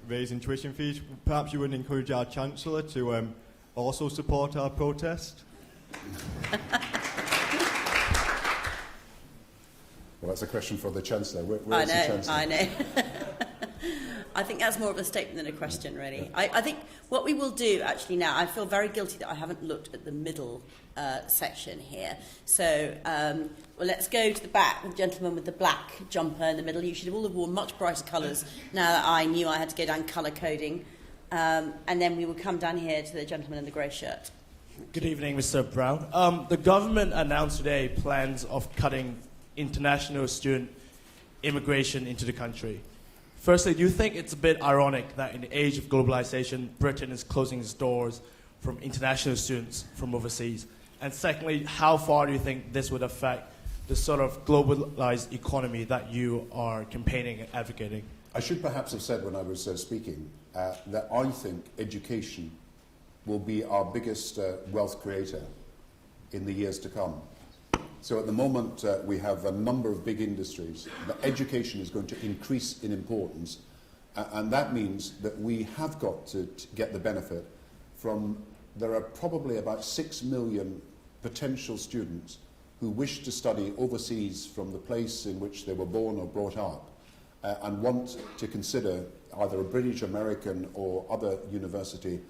raising tuition fees, perhaps you would encourage our Chancellor to also support our protest? Well, that's a question for the Chancellor. Where's the Chancellor? I know. I think that's more of a statement than a question, really. I think what we will do, actually, now, I feel very guilty that I haven't looked at the middle section here. So, well, let's go to the back, the gentleman with the black jumper in the middle. You should have all have worn much brighter colours now that I knew I had to go down colour coding. And then we will come down here to the gentleman in the grey shirt. Good evening, Mr. Brown. The government announced today plans of cutting international student immigration into the country. Firstly, do you think it's a bit ironic that in the age of globalization, Britain is closing its doors from international students from overseas? And secondly, how far do you think this would affect the sort of globalized economy that you are campaigning and advocating? I should perhaps have said when I was speaking that I think education will be our biggest wealth creator in the years to come. So at the moment, we have a number of big industries. But education is going to increase in importance, and that means that we have got to get the benefit from, there are probably about 6 million potential students who wish to study overseas from the place in which they were born or brought up, and want to consider either a British, American or other university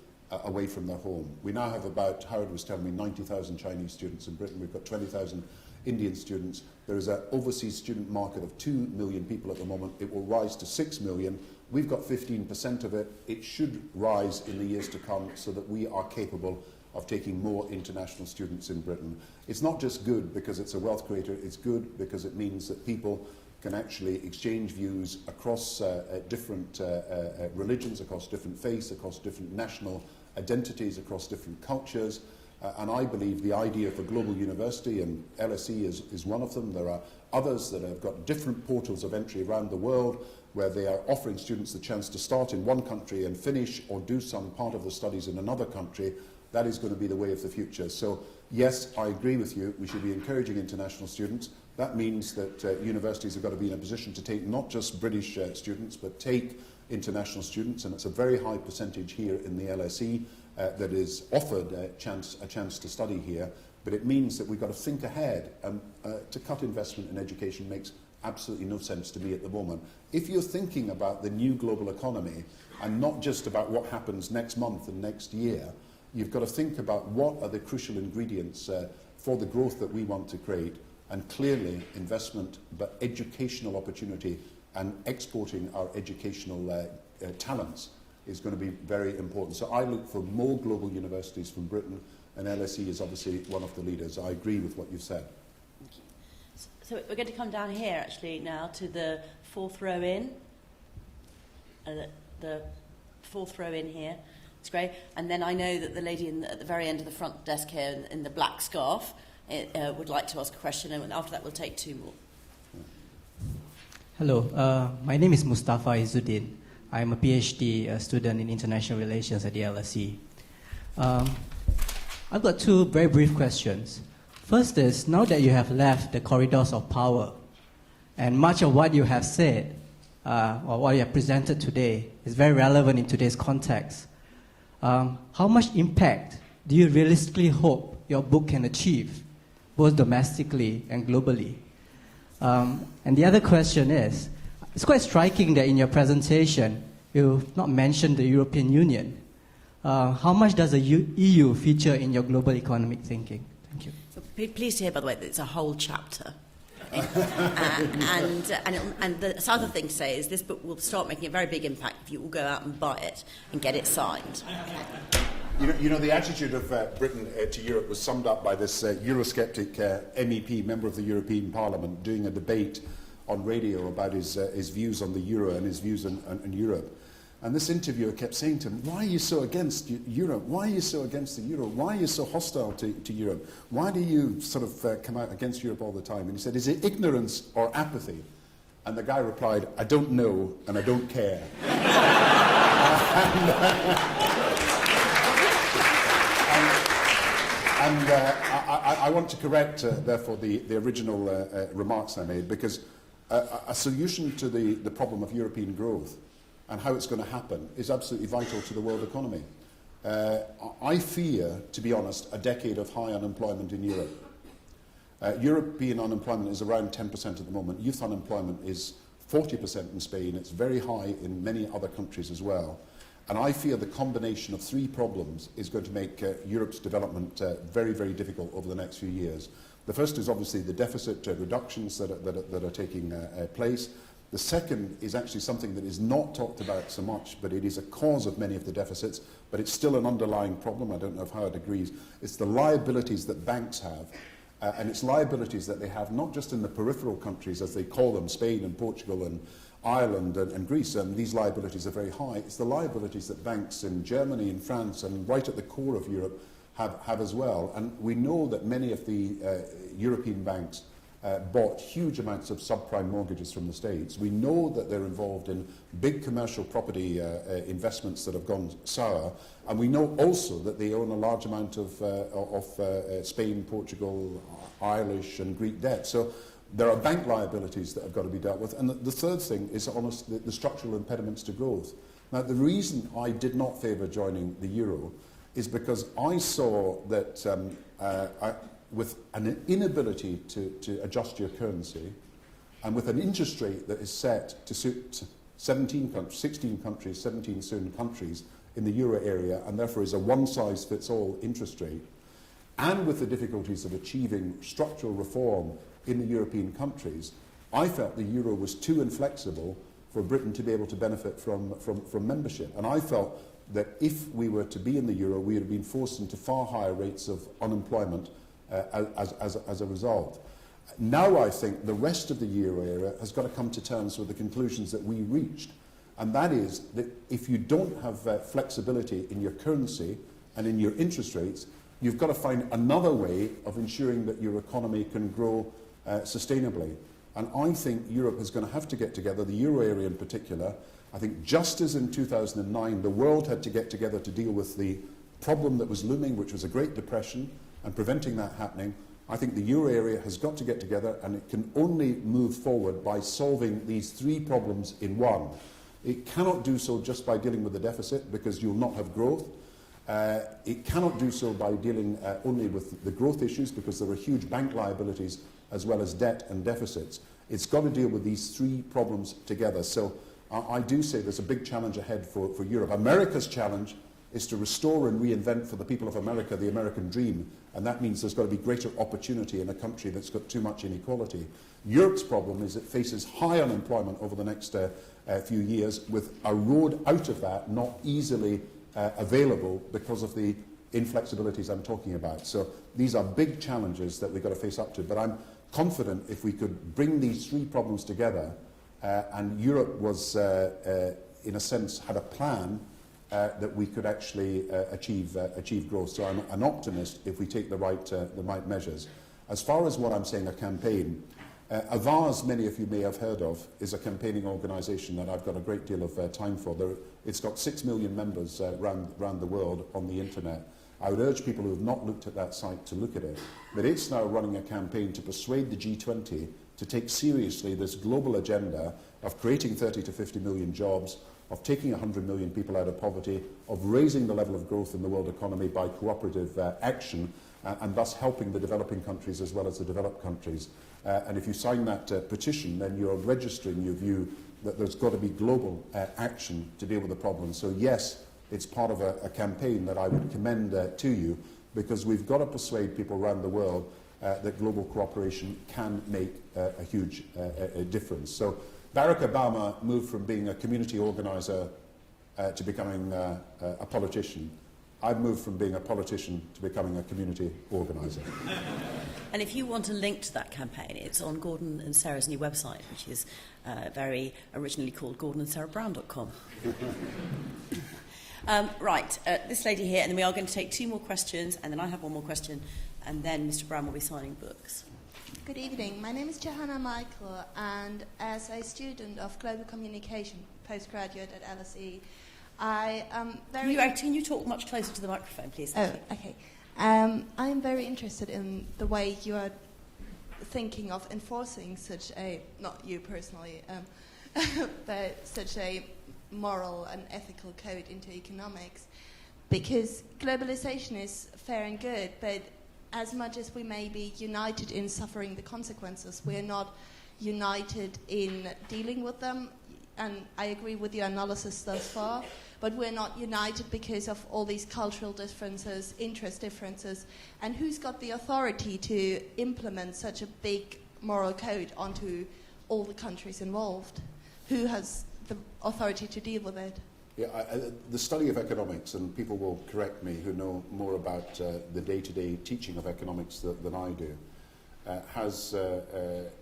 away from their home. We now have about, Howard was telling me, 90,000 Chinese students in Britain. We've got 20,000 Indian students. There is an overseas student market of 2 million people at the moment. It will rise to 6 million. We've got 15% of it. It should rise in the years to come so that we are capable of taking more international students in Britain. It's not just good because it's a wealth creator, it's good because it means that people can actually exchange views across different religions, across different faiths, across different national identities, across different cultures. And I believe the idea for global university, and LSE is one of them. There are others that have got different portals of entry around the world where they are offering students the chance to start in one country and finish or do some part of the studies in another country. That is going to be the way of the future. So, yes, I agree with you. We should be encouraging international students. That means that universities have got to be in a position to take not just British students, but take international students, and it's a very high percentage here in the LSE that is offered a chance to study here. But it means that we've got to think ahead, and to cut investment in education makes absolutely no sense to me at the moment. If you're thinking about the new global economy, and not just about what happens next month and next year, you've got to think about what are the crucial ingredients for the growth that we want to create. And clearly, investment, but educational opportunity and exporting our educational talents is going to be very important. So I look for more global universities from Britain, and LSE is obviously one of the leaders. I agree with what you've said. Thank you. So we're going to come down here, actually, now to the fourth row in. The fourth row in here. It's great. And then I know that the lady at the very end of the front desk here in the black scarf would like to ask a question, and after that we'll take two more. Hello, my name is Mustafa Izzuddin. I'm a PhD student in international relations at the LSE. I've got two very brief questions. First is, now that you have left the corridors of power, and much of what you have said, or what you have presented today, is very relevant in today's context. How much impact do you realistically hope your book can achieve, both domestically and globally? And the other question is, it's quite striking that in your presentation, you've not mentioned the European Union. How much does the EU feature in your global economic thinking? Thank you. So pleased to hear, by the way, that it's a whole chapter. and the other thing to say is this book will start making a very big impact if you all go out and buy it and get it signed. Okay. You know, the attitude of Britain to Europe was summed up by this Eurosceptic MEP, member of the European Parliament, doing a debate on radio about his views on the euro and his views on Europe. And this interviewer kept saying to him, why are you so against Europe? Why are you so against the euro? Why are you so hostile to Europe? Why do you sort of come out against Europe all the time? And he said, is it ignorance or apathy? And the guy replied, I don't know and I don't care. I want to correct, therefore, the original remarks I made, because a solution to the problem of European growth and how it's going to happen is absolutely vital to the world economy. I fear, to be honest, a decade of high unemployment in Europe. European unemployment is around 10% at the moment. Youth unemployment is 40% in Spain. It's very high in many other countries as well. And I fear the combination of three problems is going to make Europe's development very, very difficult over the next few years. The first is obviously the deficit reductions that are taking place. The second is actually something that is not talked about so much, but it is a cause of many of the deficits, but it's still an underlying problem. I don't know if Howard agrees. It's the liabilities that banks have, and it's liabilities that they have not just in the peripheral countries, as they call them, Spain and Portugal and Ireland and Greece, and these liabilities are very high. It's the liabilities that banks in Germany and France and right at the core of Europe have as well. And we know that many of the European banks bought huge amounts of subprime mortgages from the States. We know that they're involved in big commercial property investments that have gone sour, and we know also that they own a large amount of Spain, Portugal, Irish and Greek debt. So there are bank liabilities that have got to be dealt with. And the third thing is almost the structural impediments to growth. Now, the reason I did not favour joining the euro is because I saw that with an inability to adjust your currency, and with an interest rate that is set to suit 16 countries, 17 soon countries in the euro area, and therefore is a one-size-fits-all interest rate, and with the difficulties of achieving structural reform in the European countries, I felt the euro was too inflexible for Britain to be able to benefit from membership. And I felt that if we were to be in the euro, we would have been forced into far higher rates of unemployment as a result. Now I think the rest of the euro area has got to come to terms with the conclusions that we reached. And that is that if you don't have flexibility in your currency and in your interest rates, you've got to find another way of ensuring that your economy can grow sustainably. And I think Europe is going to have to get together, the euro area in particular. I think just as in 2009, the world had to get together to deal with the problem that was looming, which was a Great Depression, and preventing that happening, I think the euro area has got to get together, and it can only move forward by solving these three problems in one. It cannot do so just by dealing with the deficit, because you'll not have growth. It cannot do so by dealing only with the growth issues, because there are huge bank liabilities as well as debt and deficits. It's got to deal with these three problems together. So I do say there's a big challenge ahead for Europe. America's challenge is to restore and reinvent for the people of America the American dream, and that means there's got to be greater opportunity in a country that's got too much inequality. Europe's problem is it faces high unemployment over the next few years, with a road out of that not easily available because of the inflexibilities I'm talking about. So these are big challenges that we've got to face up to, but I'm confident if we could bring these three problems together, and Europe was, in a sense, had a plan that we could actually achieve growth. So I'm an optimist if we take the right measures. As far as what I'm saying, a campaign, Avars, many of you may have heard of, is a campaigning organisation that I've got a great deal of time for. It's got 6 million members around the world on the internet. I would urge people who have not looked at that site to look at it. But it's now running a campaign to persuade the G20 to take seriously this global agenda of creating 30 to 50 million jobs, of taking 100 million people out of poverty, of raising the level of growth in the world economy by cooperative action, and thus helping the developing countries as well as the developed countries. And if you sign that petition, then you're registering your view that there's got to be global action to deal with the problem. So yes, it's part of a campaign that I would commend to you, because we've got to persuade people around the world that global cooperation can make a huge difference. So Barack Obama moved from being a community organizer to becoming a politician. I've moved from being a politician to becoming a community organizer. And if you want a link to that campaign, it's on Gordon and Sarah's new website, which is very originally called gordonandsarahbrown.com. Right, this lady here, and then we are going to take 2 more questions, and then I have 1 more question, and then Mr. Brown will be signing books. Good evening. My name is Johanna Michael, and as a student of global communication, postgraduate at LSE, I am very... Can you talk much closer to the microphone, please? Oh, okay. I am very interested in the way you are thinking of enforcing such a, not you personally, but such a moral and ethical code into economics, because globalization is fair and good, but as much as we may be united in suffering the consequences, we are not united in dealing with them. And I agree with your analysis thus far, but we're not united because of all these cultural differences, interest differences, and who's got the authority to implement such a big moral code onto all the countries involved? Who has the authority to deal with it? Yeah, the study of economics, and people will correct me who know more about the day-to-day teaching of economics than I do, has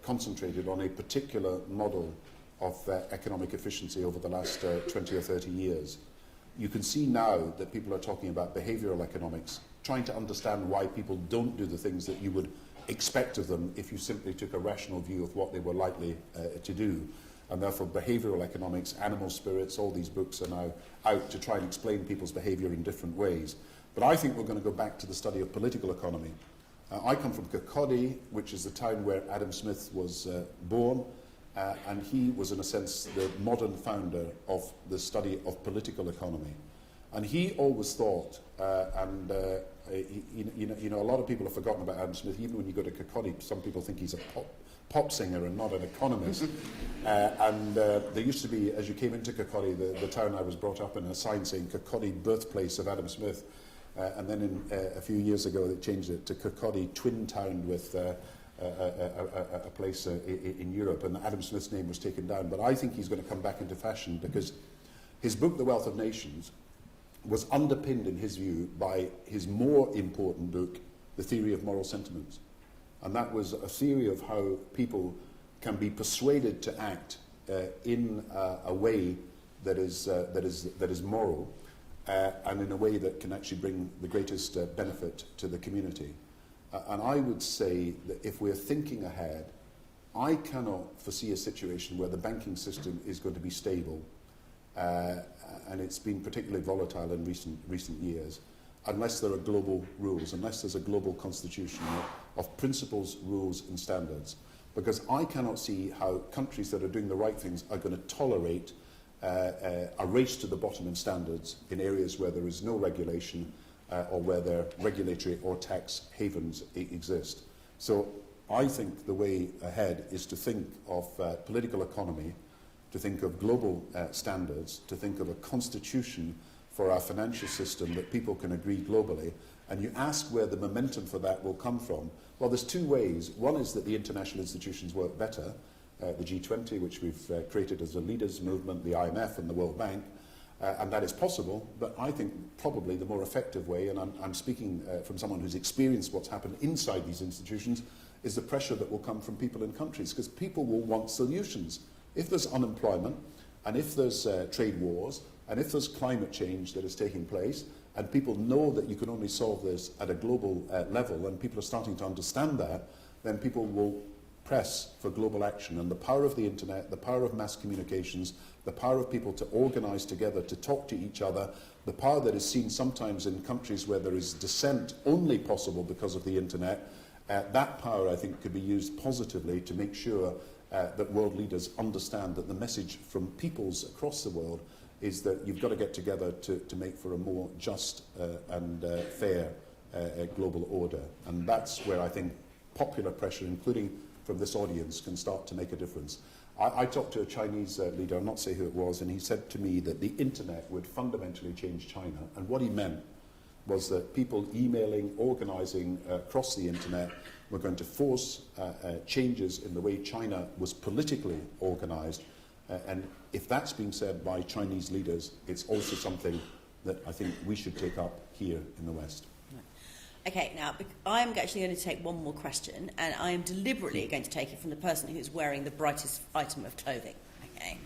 concentrated on a particular model of economic efficiency over the last 20 or 30 years. You can see now that people are talking about behavioral economics, trying to understand why people don't do the things that you would expect of them if you simply took a rational view of what they were likely to do. And therefore behavioral economics, animal spirits, all these books are now out to try and explain people's behaviour in different ways. But I think we're going to go back to the study of political economy. I come from Kirkcaldy, which is the town where Adam Smith was born, and he was in a sense the modern founder of the study of political economy. And he always thought, you know, a lot of people have forgotten about Adam Smith. Even when you go to Kirkcaldy, some people think he's a pop singer and not an economist. There used to be, as you came into Kirkcaldy, the town I was brought up in, a sign saying Kirkcaldy, birthplace of Adam Smith. And then a few years ago they changed it to Kirkcaldy, twin town with a place in Europe. And Adam Smith's name was taken down. But I think he's going to come back into fashion because his book, The Wealth of Nations, was underpinned in his view by his more important book, The Theory of Moral Sentiments. And that was a theory of how people can be persuaded to act in a way that is moral and in a way that can actually bring the greatest benefit to the community. And I would say that if we're thinking ahead, I cannot foresee a situation where the banking system is going to be stable, and it's been particularly volatile in recent years, unless there are global rules, unless there's a global constitution of principles, rules and standards. Because I cannot see how countries that are doing the right things are going to tolerate a race to the bottom in standards in areas where there is no regulation or where their regulatory or tax havens exist. So I think the way ahead is to think of political economy, to think of global standards, to think of a constitution for our financial system that people can agree globally. And you ask where the momentum for that will come from. Well, there's two ways. One is that the international institutions work better, the G20, which we've created as a leaders movement, the IMF and the World Bank, and that is possible, but I think probably the more effective way, and I'm speaking from someone who's experienced what's happened inside these institutions, is the pressure that will come from people in countries, because people will want solutions. If there's unemployment, and if there's trade wars, and if there's climate change that is taking place, and people know that you can only solve this at a global level, and people are starting to understand that, then people will press for global action. And the power of the internet, the power of mass communications, the power of people to organise together, to talk to each other, the power that is seen sometimes in countries where there is dissent only possible because of the internet, that power, I think, could be used positively to make sure that world leaders understand that the message from peoples across the world is that you've got to get together to make for a more just and fair global order. And that's where I think popular pressure, including from this audience, can start to make a difference. I talked to a Chinese leader, I'll not say who it was, and he said to me that the internet would fundamentally change China. And what he meant was that people emailing, organising across the internet were going to force changes in the way China was politically organised. And if that's being said by Chinese leaders, it's also something that I think we should take up here in the West. Okay, now I'm actually going to take one more question, and I am deliberately going to take it from the person who's wearing the brightest item of clothing. Okay,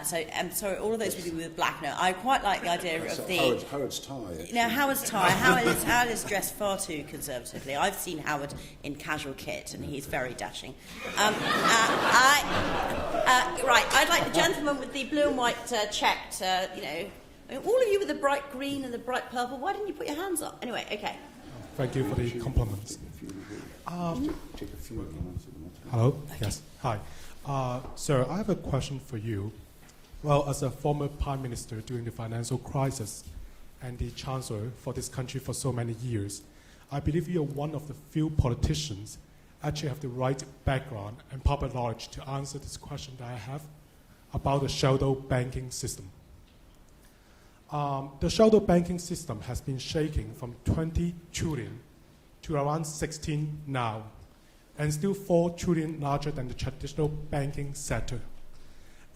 so I'm sorry, all of those with you with black. No, I quite like the idea of the Howard's tie. Actually. Now Howard's tie. Howard is dressed far too conservatively. I've seen Howard in casual kit, and he's very dashing. Right, I'd like the gentleman with the blue and white checked. I mean, all of you with the bright green and the bright purple. Why didn't you put your hands up? Anyway, okay. Thank you for the compliments. Hello? Okay. Yes. Hi. Sir, I have a question for you. Well, as a former Prime Minister during the financial crisis and the Chancellor for this country for so many years, I believe you are one of the few politicians actually have the right background and proper knowledge to answer this question that I have about the shadow banking system. The shadow banking system has been shaking from 20 trillion to around 16 now, and still 4 trillion larger than the traditional banking sector.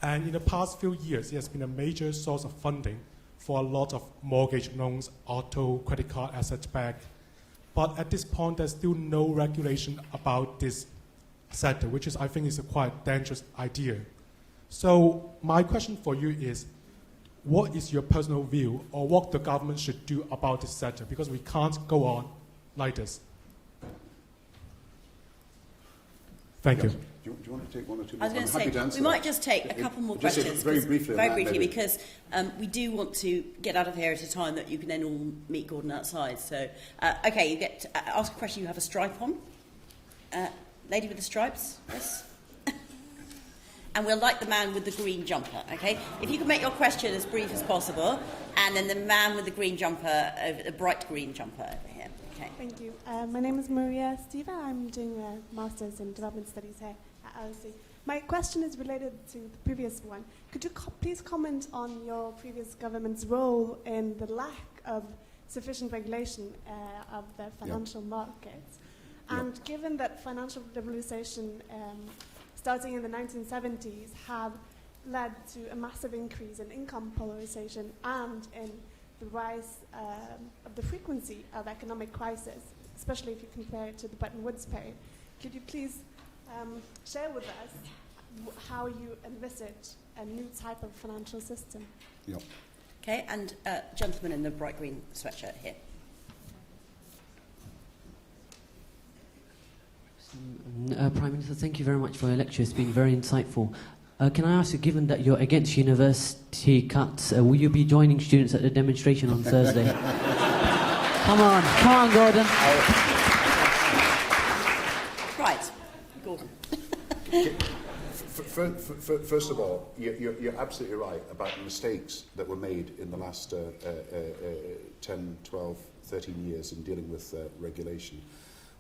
And in the past few years, it has been a major source of funding for a lot of mortgage loans, auto, credit card, asset-backed. But at this point, there's still no regulation about this sector, which is, I think, is a quite dangerous idea. So my question for you is, what is your personal view, or what the government should do about this sector? Because we can't go on like this. Thank you. Do you want to take one or two more? I was going to say, we might just take a couple more just questions. Very briefly, because we do want to get out of here at a time that you can then all meet Gordon outside. So, okay, you get to ask a question you have a stripe on. Lady with the stripes, yes? And we'll like the man with the green jumper, okay? If you can make your question as brief as possible, and then the man with the green jumper, the bright green jumper over here. Okay. Thank you. My name is Maria Steva. I'm doing a Master's in Development Studies here at LSE. My question is related to the previous one. Could you please comment on your previous government's role in the lack of sufficient regulation of the financial markets? And given that financial liberalization starting in the 1970s have led to a massive increase in income polarization and in the rise of the frequency of economic crisis, especially if you compare it to the Bretton Woods period. Could you please share with us how you envisage a new type of financial system? Yep. Okay, and gentleman in the bright green sweatshirt here. Prime Minister, thank you very much for your lecture. It's been very insightful. Can I ask you, given that you're against university cuts, will you be joining students at the demonstration on Thursday? Come on, Gordon. Right, Gordon. First of all, you're absolutely right about the mistakes that were made in the last 10, 12, 13 years in dealing with regulation.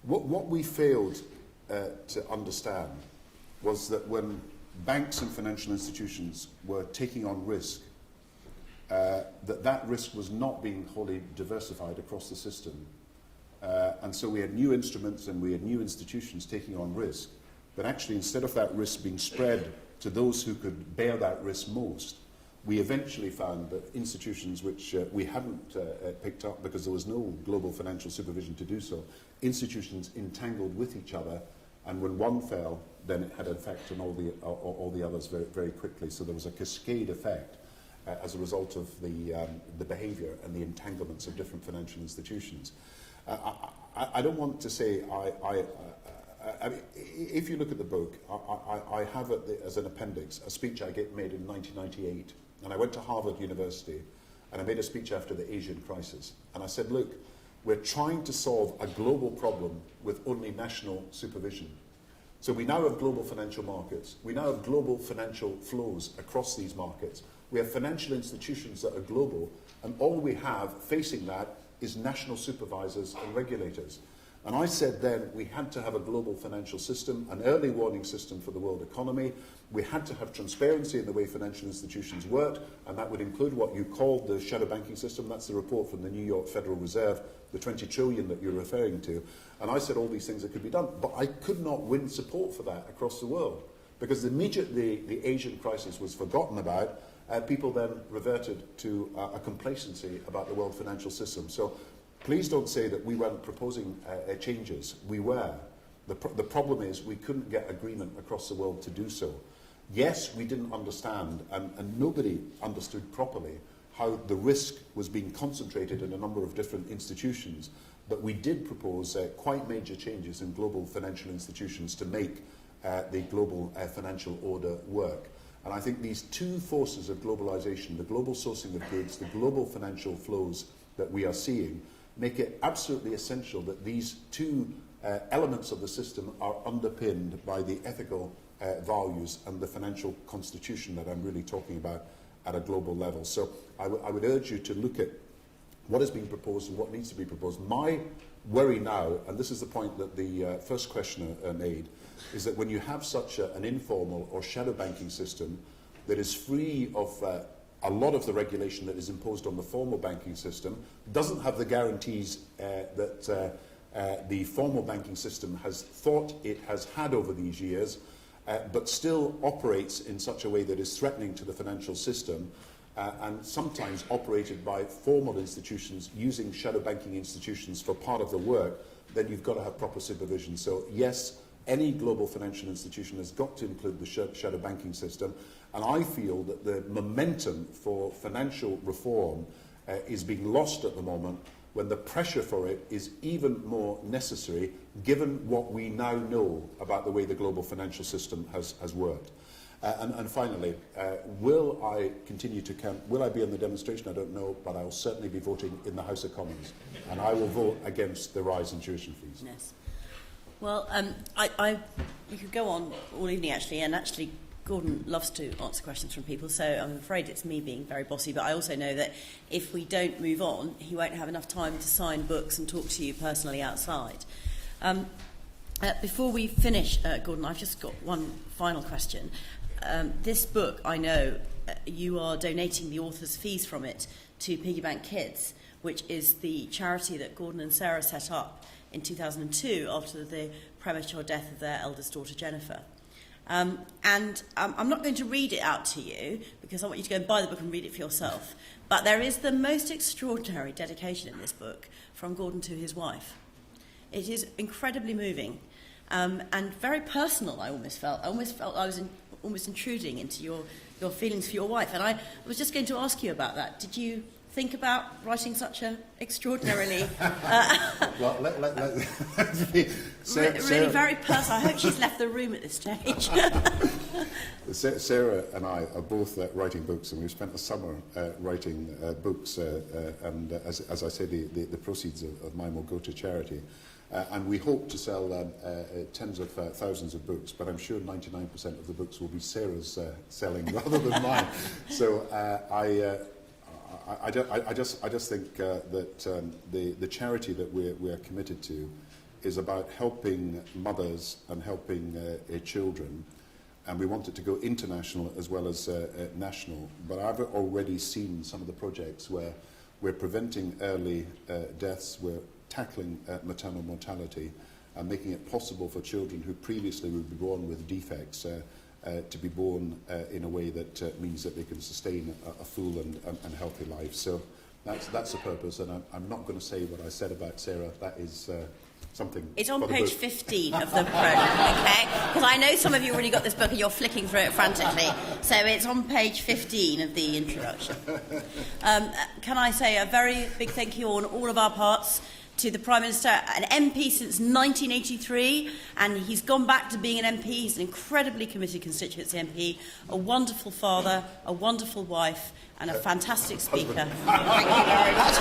What we failed to understand was that when banks and financial institutions were taking on risk, that risk was not being wholly diversified across the system. And so we had new instruments and we had new institutions taking on risk. But actually, instead of that risk being spread to those who could bear that risk most, we eventually found that institutions which we hadn't picked up because there was no global financial supervision to do so, institutions entangled with each other, and when one fell, then it had an effect on all the others very, very quickly. So there was a cascade effect as a result of the behaviour and the entanglements of different financial institutions. I don't want to say I mean, if you look at the book, I have as an appendix a speech I made in 1998, and I went to Harvard University, and I made a speech after the Asian crisis, and I said, look, we're trying to solve a global problem with only national supervision. So we now have global financial markets. We now have global financial flows across these markets. We have financial institutions that are global, and all we have facing that is national supervisors and regulators. And I said then we had to have a global financial system, an early warning system for the world economy. We had to have transparency in the way financial institutions worked, and that would include what you called the shadow banking system. That's the report from the New York Federal Reserve, the 20 trillion that you're referring to. And I said all these things that could be done, but I could not win support for that across the world, because immediately the Asian crisis was forgotten about. People then reverted to a complacency about the world financial system. So please don't say that we weren't proposing changes. We were. The problem is we couldn't get agreement across the world to do so. Yes, we didn't understand, and nobody understood properly how the risk was being concentrated in a number of different institutions, but we did propose quite major changes in global financial institutions to make the global financial order work. And I think these two forces of globalization, the global sourcing of goods, the global financial flows that we are seeing, make it absolutely essential that these two elements of the system are underpinned by the ethical values and the financial constitution that I'm really talking about at a global level. So I would urge you to look at what is being proposed and what needs to be proposed. My worry now, and this is the point that the first questioner made, is that when you have such an informal or shadow banking system that is free of a lot of the regulation that is imposed on the formal banking system, doesn't have the guarantees that the formal banking system has thought it has had over these years, but still operates in such a way that is threatening to the financial system, and sometimes operated by formal institutions using shadow banking institutions for part of the work, then you've got to have proper supervision. So yes, any global financial institution has got to include the shadow banking system, and I feel that the momentum for financial reform is being lost at the moment, when the pressure for it is even more necessary, given what we now know about the way the global financial system has worked. And finally, will I continue to camp? Will I be in the demonstration? I don't know, but I will certainly be voting in the House of Commons, and I will vote against the rise in tuition fees. Yes. Well, we could go on all evening, actually, and actually Gordon loves to answer questions from people, so I'm afraid it's me being very bossy, but I also know that if we don't move on, he won't have enough time to sign books and talk to you personally outside. Before we finish, Gordon, I've just got one final question. This book, I know, you are donating the author's fees from it to Piggy Bank Kids, which is the charity that Gordon and Sarah set up in 2002 after the premature death of their eldest daughter, Jennifer. I'm not going to read it out to you because I want you to go and buy the book and read it for yourself. But there is the most extraordinary dedication in this book from Gordon to his wife. It is incredibly moving and very personal, I almost felt. I was almost intruding into your feelings for your wife. And I was just going to ask you about that. Did you think about writing such a extraordinarily well, let's be really very personal? I hope she's left the room at this stage. Sarah and I are both writing books, and we've spent the summer writing books, and as I say, the proceeds of mine will go to charity. And we hope to sell tens of thousands of books, but I'm sure 99% of the books will be Sarah's selling rather than mine. So I just think that the charity that we're committed to is about helping mothers and helping children, and we want it to go international as well as national. But I've already seen some of the projects where we're preventing early deaths, we're tackling maternal mortality, and making it possible for children who previously would be born with defects to be born in a way that means that they can sustain a full and healthy life. So that's the purpose, and I'm not going to say what I said about Sarah. That is something. It's on page 15 of the program, okay? Because I know some of you already got this book and you're flicking through it frantically. So it's on page 15 of the introduction. Can I say a very big thank you on all of our parts to the Prime Minister, an MP since 1983, and he's gone back to being an MP. He's an incredibly committed constituency MP, a wonderful father, a wonderful wife, and a fantastic speaker. Thank you very much.